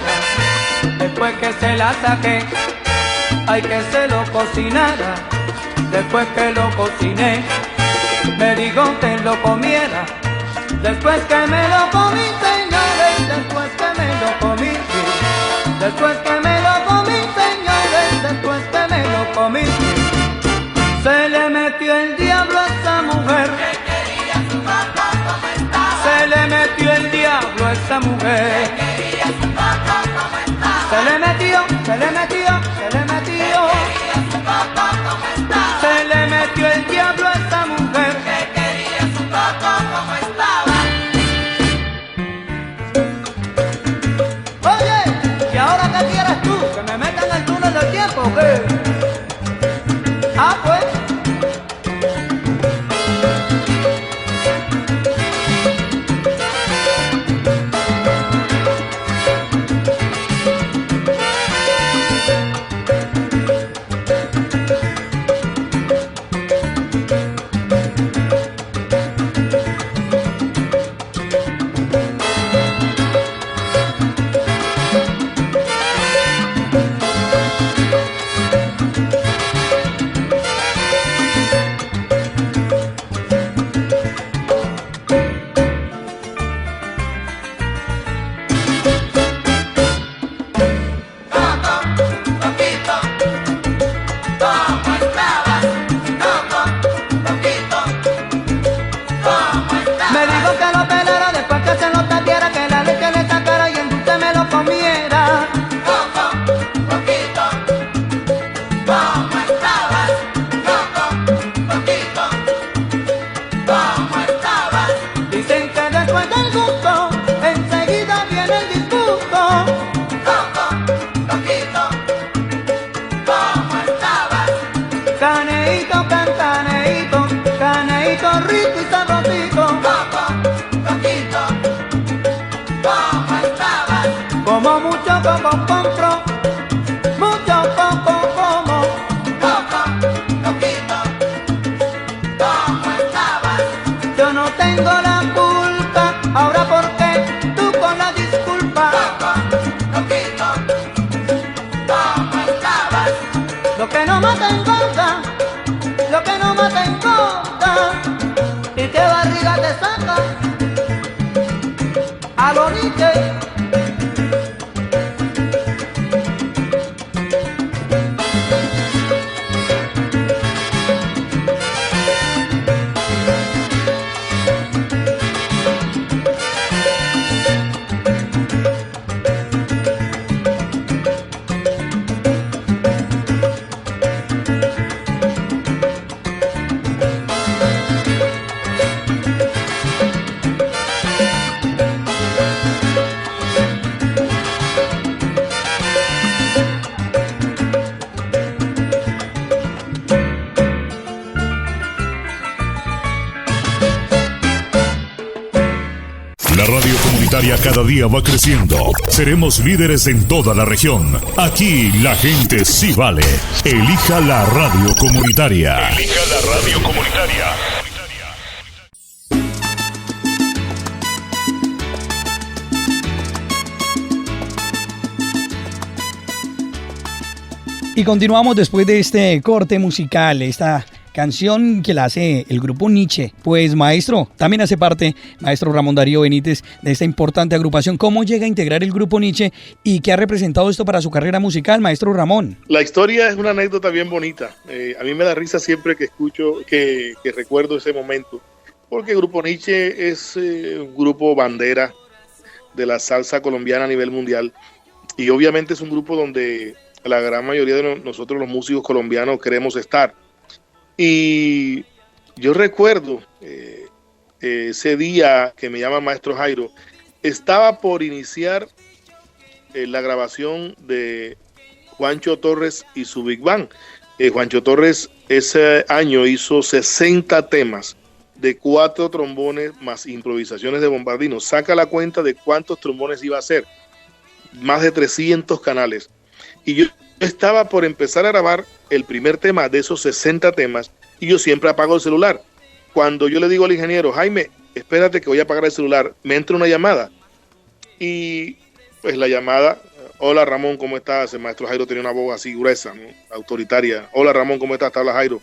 Después que se la saqué, ay, que se lo cocinara. Después que lo cociné, me dijo que lo comiera. Después que me lo comí, señores, después que me lo comí, después que me lo comí, señores, después que me lo comí, se le metió el diablo a esa mujer, que quería su coco como estaba. Se le metió el diablo a esa mujer, que quería su coco como estaba. Se le metió, se le metió, se le metió, que quería su coco como estaba. Se le metió el diablo a esa mujer, que quería su coco como estaba. ¿Y ahora qué quieres tú? ¿Que me metan en el túnel del tiempo o qué? Ah, pues. La radio comunitaria cada día va creciendo. Seremos líderes en toda la región. Aquí la gente sí vale. Elija la radio comunitaria. Elija la radio comunitaria. Y continuamos después de este corte musical, esta canción que la hace el grupo Nietzsche. Pues maestro, también hace parte, maestro Ramón Darío Benítez, de esta importante agrupación. ¿Cómo llega a integrar el grupo Nietzsche y qué ha representado esto para su carrera musical, maestro Ramón? La historia es una anécdota bien bonita. A mí me da risa siempre que escucho, que recuerdo ese momento, porque el grupo Nietzsche es un grupo bandera de la salsa colombiana a nivel mundial, y obviamente es un grupo donde la gran mayoría de nosotros los músicos colombianos queremos estar. Y yo recuerdo ese día que me llama Maestro Jairo, estaba por iniciar la grabación de Juancho Torres y su Big Band. Juancho Torres ese año hizo 60 temas de 4 trombones más improvisaciones de Bombardino. Saca la cuenta de cuántos trombones iba a hacer. Más de 300 canales. Y yo estaba por empezar a grabar el primer tema de esos 60 temas, y yo siempre apago el celular. Cuando yo le digo al ingeniero, Jaime, espérate que voy a apagar el celular, me entra una llamada. Y pues la llamada, hola Ramón, ¿cómo estás? El maestro Jairo tenía una voz así gruesa, ¿no? Autoritaria. Hola Ramón, ¿cómo estás? Te habla Jairo.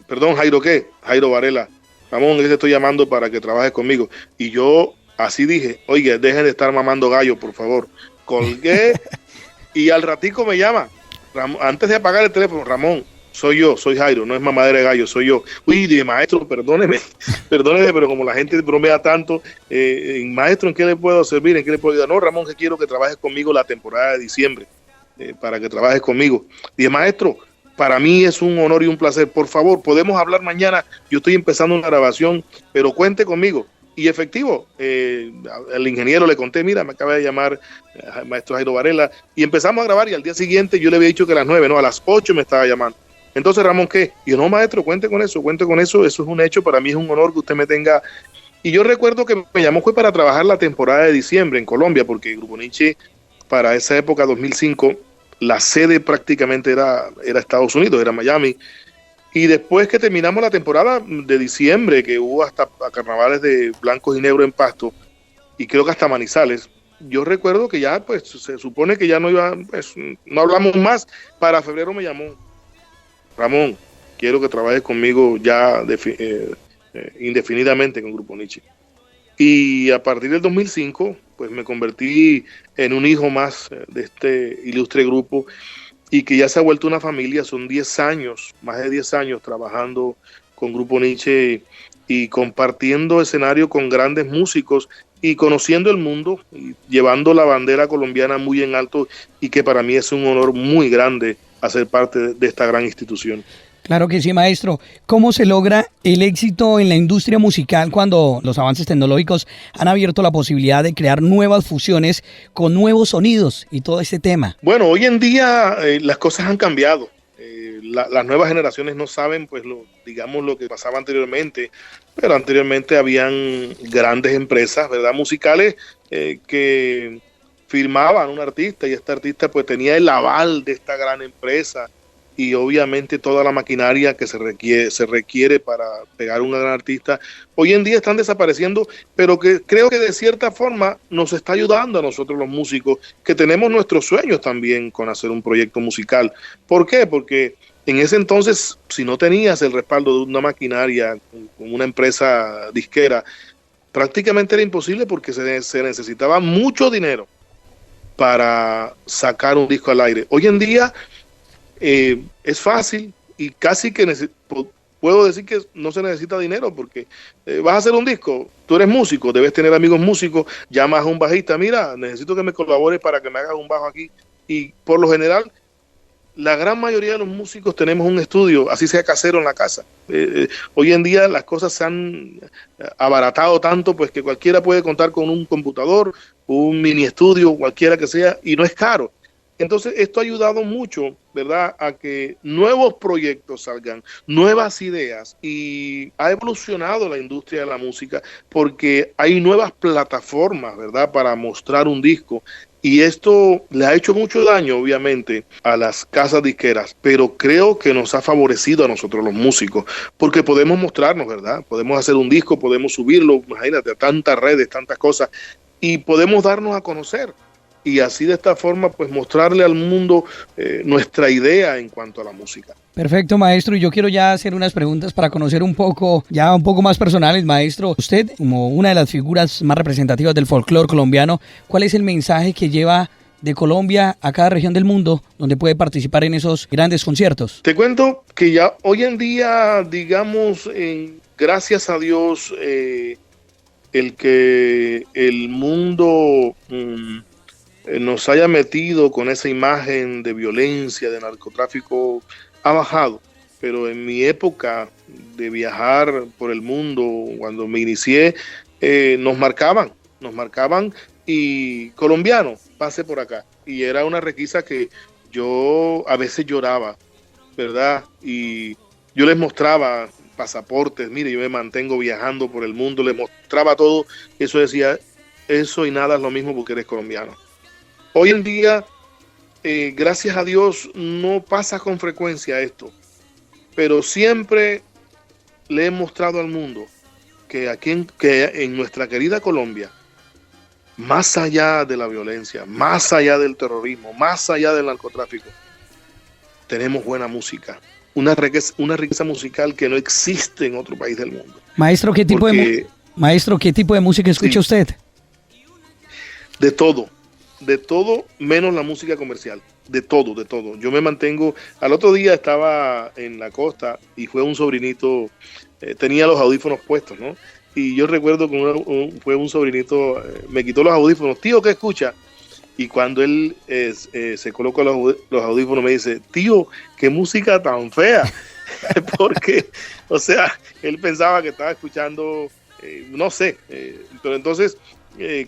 Perdón, Jairo, ¿qué? Jairo Varela. Ramón, yo te estoy llamando para que trabajes conmigo. Y yo así dije, oye, dejen de estar mamando gallo, por favor. Colgué. Y al ratico me llama, antes de apagar el teléfono, Ramón, soy yo, soy Jairo, no es mamadera de gallo, soy yo. Uy, maestro, perdóneme, pero como la gente bromea tanto, maestro, ¿en qué le puedo servir? ¿En qué le puedo ayudar? No, Ramón, que quiero que trabajes conmigo la temporada de diciembre, para que trabajes conmigo. Dije, maestro, para mí es un honor y un placer, por favor, podemos hablar mañana, yo estoy empezando una grabación, pero cuente conmigo. Y efectivo, el ingeniero le conté, mira, me acaba de llamar el maestro Jairo Varela, y empezamos a grabar, y al día siguiente yo le había dicho que a las 9, no, a las 8 me estaba llamando. Entonces, Ramón, ¿qué? Y yo, no, maestro, cuente con eso, eso es un hecho, para mí es un honor que usted me tenga. Y yo recuerdo que me llamó fue para trabajar la temporada de diciembre en Colombia, porque el Grupo Nietzsche, para esa época, 2005, la sede prácticamente era Estados Unidos, era Miami. Y después que terminamos la temporada de diciembre, que hubo hasta carnavales de blancos y negros en Pasto, y creo que hasta Manizales, yo recuerdo que ya, pues, se supone que ya no iba, pues, no hablamos más. Para febrero me llamó, Ramón, quiero que trabajes conmigo ya indefinidamente con Grupo Nietzsche. Y a partir del 2005, pues me convertí en un hijo más de este ilustre grupo, y que ya se ha vuelto una familia. Son 10 años, más de 10 años trabajando con Grupo Nietzsche y compartiendo escenario con grandes músicos y conociendo el mundo y llevando la bandera colombiana muy en alto, y que para mí es un honor muy grande hacer parte de esta gran institución. Claro que sí, maestro. ¿Cómo se logra el éxito en la industria musical cuando los avances tecnológicos han abierto la posibilidad de crear nuevas fusiones con nuevos sonidos y todo este tema? Bueno, hoy en día las cosas han cambiado. Las nuevas generaciones no saben, pues, lo que pasaba anteriormente, pero anteriormente habían grandes empresas, ¿verdad?, musicales que firmaban un artista, y este artista pues tenía el aval de esta gran empresa, y obviamente toda la maquinaria que se requiere para pegar un gran artista. Hoy en día están desapareciendo, pero que creo que de cierta forma nos está ayudando a nosotros los músicos, que tenemos nuestros sueños también con hacer un proyecto musical. ¿Por qué? Porque en ese entonces, si no tenías el respaldo de una maquinaria, con una empresa disquera, prácticamente era imposible, porque se necesitaba mucho dinero para sacar un disco al aire. Hoy en día es fácil, y casi que puedo decir que no se necesita dinero, porque vas a hacer un disco, tú eres músico, debes tener amigos músicos, llamas a un bajista, mira, necesito que me colabores para que me hagas un bajo aquí, y por lo general la gran mayoría de los músicos tenemos un estudio, así sea casero, en la casa. Hoy en día las cosas se han abaratado tanto, pues, que cualquiera puede contar con un computador, un mini estudio, cualquiera que sea, y no es caro. Entonces esto ha ayudado mucho ¿verdad?, a que nuevos proyectos salgan, nuevas ideas, y ha evolucionado la industria de la música porque hay nuevas plataformas, ¿verdad?, para mostrar un disco. Y esto le ha hecho mucho daño, obviamente, a las casas disqueras, pero creo que nos ha favorecido a nosotros los músicos, porque podemos mostrarnos, ¿verdad? Podemos hacer un disco, podemos subirlo, imagínate, a tantas redes, tantas cosas, y podemos darnos a conocer. Y así de esta forma, pues mostrarle al mundo nuestra idea en cuanto a la música. Perfecto, maestro. Y yo quiero ya hacer unas preguntas para conocer un poco más personales, maestro. Usted, como una de las figuras más representativas del folclore colombiano, ¿cuál es el mensaje que lleva de Colombia a cada región del mundo donde puede participar en esos grandes conciertos? Te cuento que ya hoy en día, digamos, gracias a Dios, el que el mundo nos haya metido con esa imagen de violencia, de narcotráfico, ha bajado. Pero en mi época de viajar por el mundo, cuando me inicié, nos marcaban y colombiano, pase por acá. Y era una requisa que yo a veces lloraba, ¿verdad? Y yo les mostraba pasaportes, mire, yo me mantengo viajando por el mundo, les mostraba todo, eso decía, eso y nada es lo mismo porque eres colombiano. Hoy en día, gracias a Dios, no pasa con frecuencia esto, pero siempre le he mostrado al mundo que aquí en nuestra querida Colombia, más allá de la violencia, más allá del terrorismo, más allá del narcotráfico, tenemos buena música, una riqueza musical que no existe en otro país del mundo. Maestro, ¿qué tipo de música escucha usted? De todo menos la música comercial, de todo. Yo me mantengo, al otro día estaba en la costa y fue un sobrinito, tenía los audífonos puestos, ¿no? Y yo recuerdo que fue un sobrinito, me quitó los audífonos, tío, ¿qué escucha? Y cuando él se coloca los audífonos me dice, tío, qué música tan fea, porque, o sea, él pensaba que estaba escuchando, no sé, pero entonces...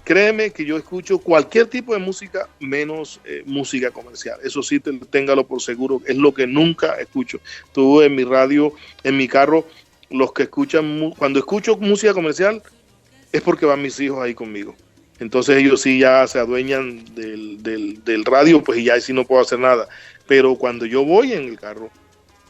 créeme que yo escucho cualquier tipo de música menos música comercial. Eso sí, téngalo por seguro, es lo que nunca escucho. Tuve en mi radio, en mi carro, los que escuchan, cuando escucho música comercial es porque van mis hijos ahí conmigo. Entonces ellos sí ya se adueñan del radio, pues y ya sí no puedo hacer nada. Pero cuando yo voy en el carro,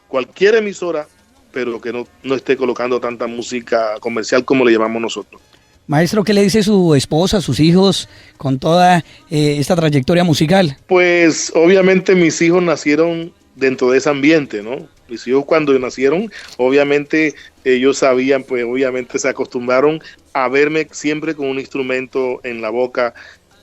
cualquier emisora, pero que no esté colocando tanta música comercial como le llamamos nosotros. Maestro, ¿qué le dice su esposa, sus hijos con toda esta trayectoria musical? Pues obviamente mis hijos nacieron dentro de ese ambiente, ¿no? Mis hijos cuando nacieron, obviamente ellos sabían, pues obviamente se acostumbraron a verme siempre con un instrumento en la boca.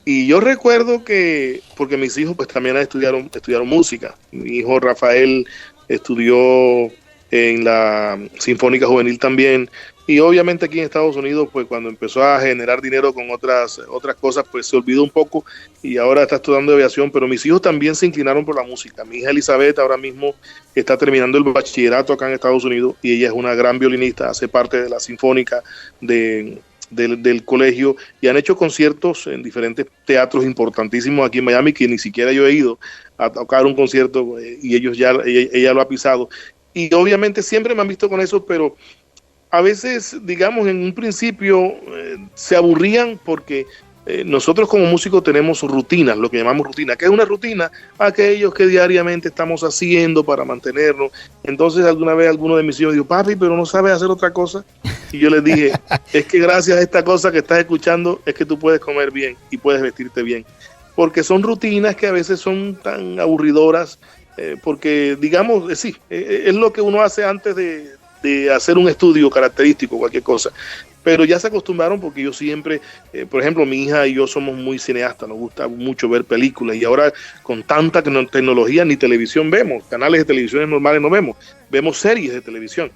Y yo recuerdo que, porque mis hijos pues también estudiaron música. Mi hijo Rafael estudió en la Sinfónica Juvenil también. Y obviamente aquí en Estados Unidos, pues cuando empezó a generar dinero con otras cosas, pues se olvidó un poco y ahora está estudiando aviación, pero mis hijos también se inclinaron por la música. Mi hija Elizabeth ahora mismo está terminando el bachillerato acá en Estados Unidos y ella es una gran violinista, hace parte de la Sinfónica del colegio y han hecho conciertos en diferentes teatros importantísimos aquí en Miami que ni siquiera yo he ido a tocar un concierto y ella lo ha pisado. Y obviamente siempre me han visto con eso, pero... a veces, digamos, en un principio se aburrían porque nosotros como músicos tenemos rutinas, lo que llamamos rutina. ¿Qué es una rutina? Aquellos que diariamente estamos haciendo para mantenernos. Entonces alguna vez alguno de mis hijos dijo, papi, pero no sabes hacer otra cosa. Y yo les dije, es que gracias a esta cosa que estás escuchando es que tú puedes comer bien y puedes vestirte bien. Porque son rutinas que a veces son tan aburridoras, porque digamos, sí, es lo que uno hace antes de hacer un estudio característico, cualquier cosa, pero ya se acostumbraron porque yo siempre, por ejemplo, mi hija y yo somos muy cineastas, nos gusta mucho ver películas y ahora con tanta tecnología ni televisión vemos, canales de televisión normales no vemos series de televisión.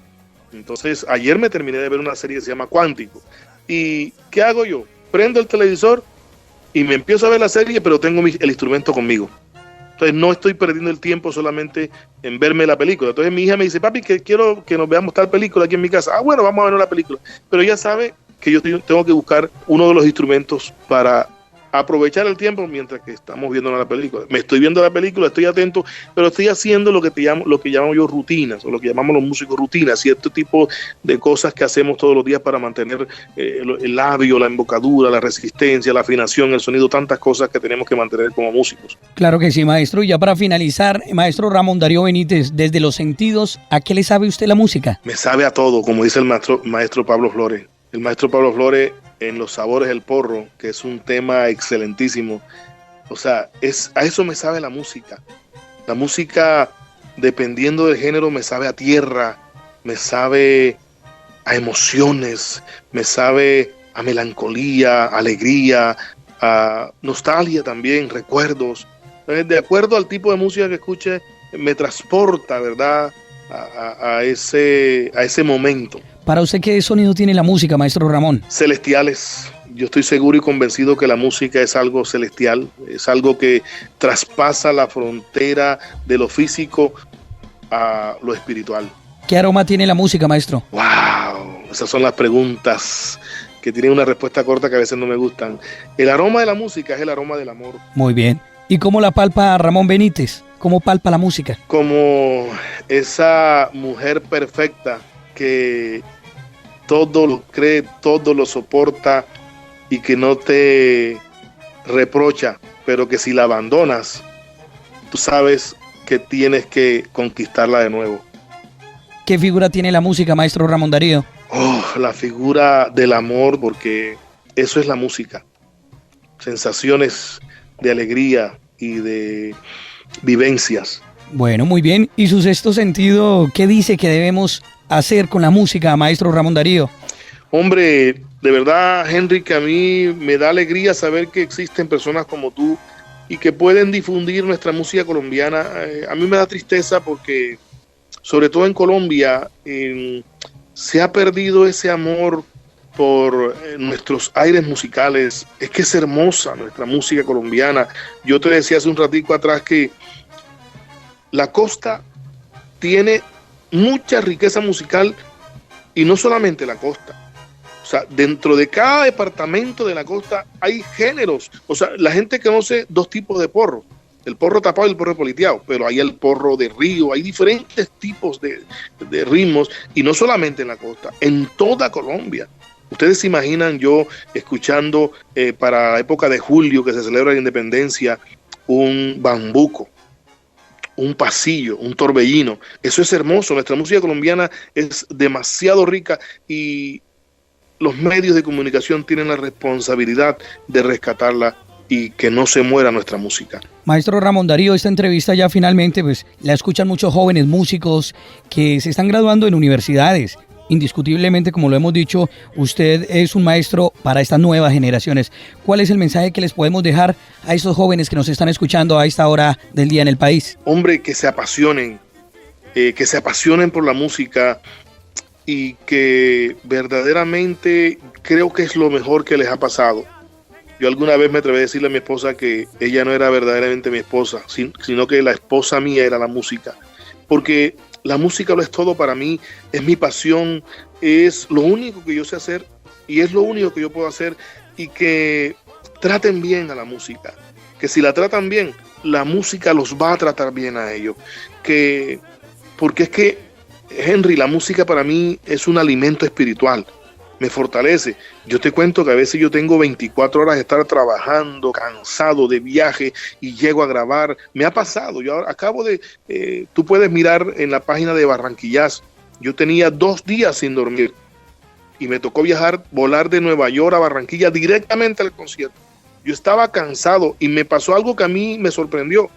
Entonces ayer me terminé de ver una serie que se llama Cuántico y ¿qué hago yo? Prendo el televisor y me empiezo a ver la serie, pero tengo el instrumento conmigo. Entonces no estoy perdiendo el tiempo solamente en verme la película. Entonces mi hija me dice, papi, que quiero que nos veamos tal película aquí en mi casa. Ah, bueno, vamos a ver la película. Pero ella sabe que yo tengo que buscar uno de los instrumentos para aprovechar el tiempo mientras que estamos viendo la película. Me estoy viendo la película, estoy atento, pero estoy haciendo lo que llamo yo rutinas, o lo que llamamos los músicos rutinas, cierto tipo de cosas que hacemos todos los días para mantener el labio, la embocadura, la resistencia, la afinación, el sonido, tantas cosas que tenemos que mantener como músicos. Claro que sí, maestro. Y ya para finalizar, maestro Ramón Darío Benítez, desde los sentidos, ¿a qué le sabe usted la música? Me sabe a todo, como dice el maestro Pablo Flores. El maestro Pablo Flores en Los Sabores del Porro, que es un tema excelentísimo. O sea, a eso me sabe la música. La música, dependiendo del género, me sabe a tierra, me sabe a emociones, me sabe a melancolía, alegría, a nostalgia también, recuerdos. De acuerdo al tipo de música que escuche, me transporta, ¿verdad?, a ese momento. ¿Para usted qué sonido tiene la música, maestro Ramón? Celestiales. Yo estoy seguro y convencido que la música es algo celestial, es algo que traspasa la frontera de lo físico a lo espiritual. ¿Qué aroma tiene la música, maestro? ¡Wow! Esas son las preguntas que tienen una respuesta corta que a veces no me gustan. El aroma de la música es el aroma del amor. Muy bien. ¿Y cómo la palpa Ramón Benítez? ¿Cómo palpa la música? Como esa mujer perfecta que todo lo cree, todo lo soporta y que no te reprocha, pero que si la abandonas, tú sabes que tienes que conquistarla de nuevo. ¿Qué figura tiene la música, maestro Ramón Darío? La figura del amor, porque eso es la música. Sensaciones de alegría y de vivencias. Bueno, muy bien. ¿Y su sexto sentido qué dice que debemos hacer con la música, maestro Ramón Darío? Hombre, de verdad, Henry, que a mí me da alegría saber que existen personas como tú y que pueden difundir nuestra música colombiana. A mí me da tristeza porque, sobre todo en Colombia, se ha perdido ese amor por nuestros aires musicales. Es que es hermosa nuestra música colombiana. Yo te decía hace un ratico atrás que la costa tiene mucha riqueza musical, y no solamente la costa. O sea, dentro de cada departamento de la costa hay géneros. O sea, la gente conoce dos tipos de porro: el porro tapado y el porro politeado, pero hay el porro de río, hay diferentes tipos de ritmos, y no solamente en la costa, en toda Colombia. Ustedes se imaginan yo escuchando para la época de julio, que se celebra la independencia, un bambuco, un pasillo, un torbellino. Eso es hermoso. Nuestra música colombiana es demasiado rica y los medios de comunicación tienen la responsabilidad de rescatarla y que no se muera nuestra música. Maestro Ramón Darío, esta entrevista ya finalmente pues la escuchan muchos jóvenes músicos que se están graduando en universidades. Indiscutiblemente, como lo hemos dicho, usted es un maestro para estas nuevas generaciones. ¿Cuál es el mensaje que les podemos dejar a estos jóvenes que nos están escuchando a esta hora del día en el país? Hombre, que se apasionen por la música y que verdaderamente creo que es lo mejor que les ha pasado. Yo alguna vez me atreví a decirle a mi esposa que ella no era verdaderamente mi esposa, sino que la esposa mía era la música. Porque la música lo es todo para mí, es mi pasión, es lo único que yo sé hacer y es lo único que yo puedo hacer, y que traten bien a la música, que si la tratan bien, la música los va a tratar bien a ellos, porque es que, Henry, la música para mí es un alimento espiritual, me fortalece. Yo te cuento que a veces yo tengo 24 horas de estar trabajando, cansado de viaje, y llego a grabar. Me ha pasado, yo acabo de, tú puedes mirar en la página de Barranquillaz, yo tenía 2 días sin dormir y me tocó volar de Nueva York a Barranquilla directamente al concierto. Yo estaba cansado y me pasó algo que a mí me sorprendió.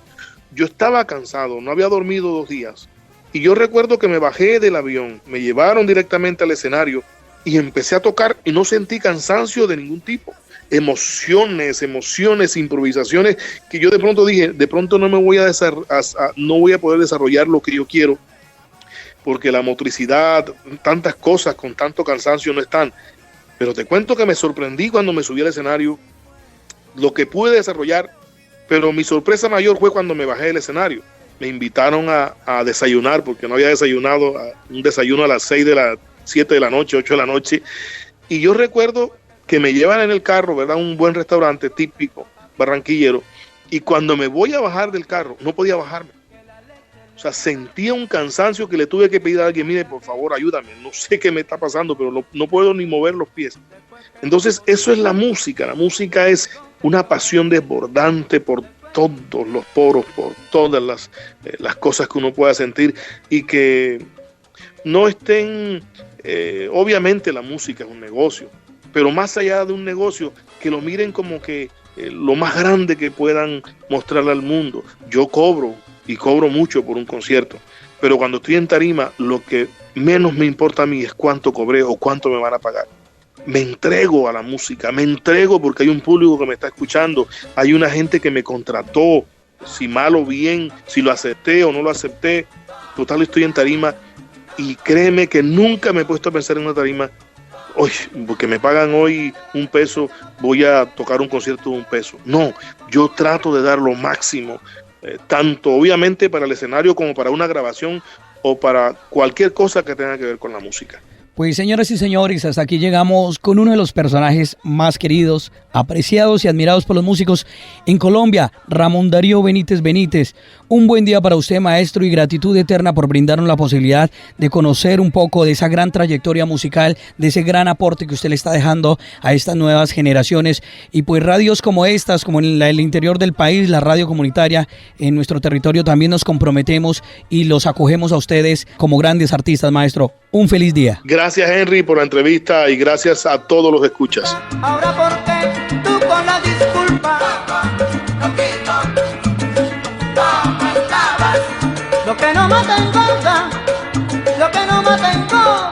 Yo estaba cansado, no había dormido 2 días, y yo recuerdo que me bajé del avión, me llevaron directamente al escenario y empecé a tocar y no sentí cansancio de ningún tipo. Emociones, improvisaciones que yo de pronto dije, de pronto no voy a poder desarrollar lo que yo quiero, porque la motricidad, tantas cosas con tanto cansancio no están. Pero te cuento que me sorprendí cuando me subí al escenario, lo que pude desarrollar, pero mi sorpresa mayor fue cuando me bajé del escenario. Me invitaron a desayunar, porque no había desayunado, un desayuno a las 7 de la noche, 8 de la noche, y yo recuerdo que me llevan en el carro, ¿verdad? Un buen restaurante típico barranquillero, y cuando me voy a bajar del carro, no podía bajarme. O sea, sentía un cansancio que le tuve que pedir a alguien, mire, por favor, ayúdame, no sé qué me está pasando, pero no puedo ni mover los pies. Entonces, eso es la música es una pasión desbordante por todos los poros, por todas las cosas que uno pueda sentir, y que no estén, obviamente la música es un negocio, pero más allá de un negocio, que lo miren como que lo más grande que puedan mostrarle al mundo. Yo cobro, y cobro mucho por un concierto, pero cuando estoy en tarima, lo que menos me importa a mí es cuánto cobré o cuánto me van a pagar. Me entrego a la música, me entrego porque hay un público que me está escuchando, hay una gente que me contrató, si mal o bien, si lo acepté o no lo acepté, total estoy en tarima, y créeme que nunca me he puesto a pensar en una tarima, hoy, porque me pagan hoy $1, voy a tocar un concierto de $1. No, yo trato de dar lo máximo, tanto obviamente para el escenario como para una grabación o para cualquier cosa que tenga que ver con la música. Pues señoras y señores, hasta aquí llegamos con uno de los personajes más queridos, apreciados y admirados por los músicos en Colombia, Ramón Darío Benítez Benítez. Un buen día para usted, maestro, y gratitud eterna por brindarnos la posibilidad de conocer un poco de esa gran trayectoria musical, de ese gran aporte que usted le está dejando a estas nuevas generaciones. Y pues radios como estas, como en el interior del país, la radio comunitaria en nuestro territorio, también nos comprometemos y los acogemos a ustedes como grandes artistas, maestro. Un feliz día. Gracias, Henry, por la entrevista, y gracias a todos los escuchas. Ahora porque tú con la disculpa lo que no mata engorda, lo que no mata engorda.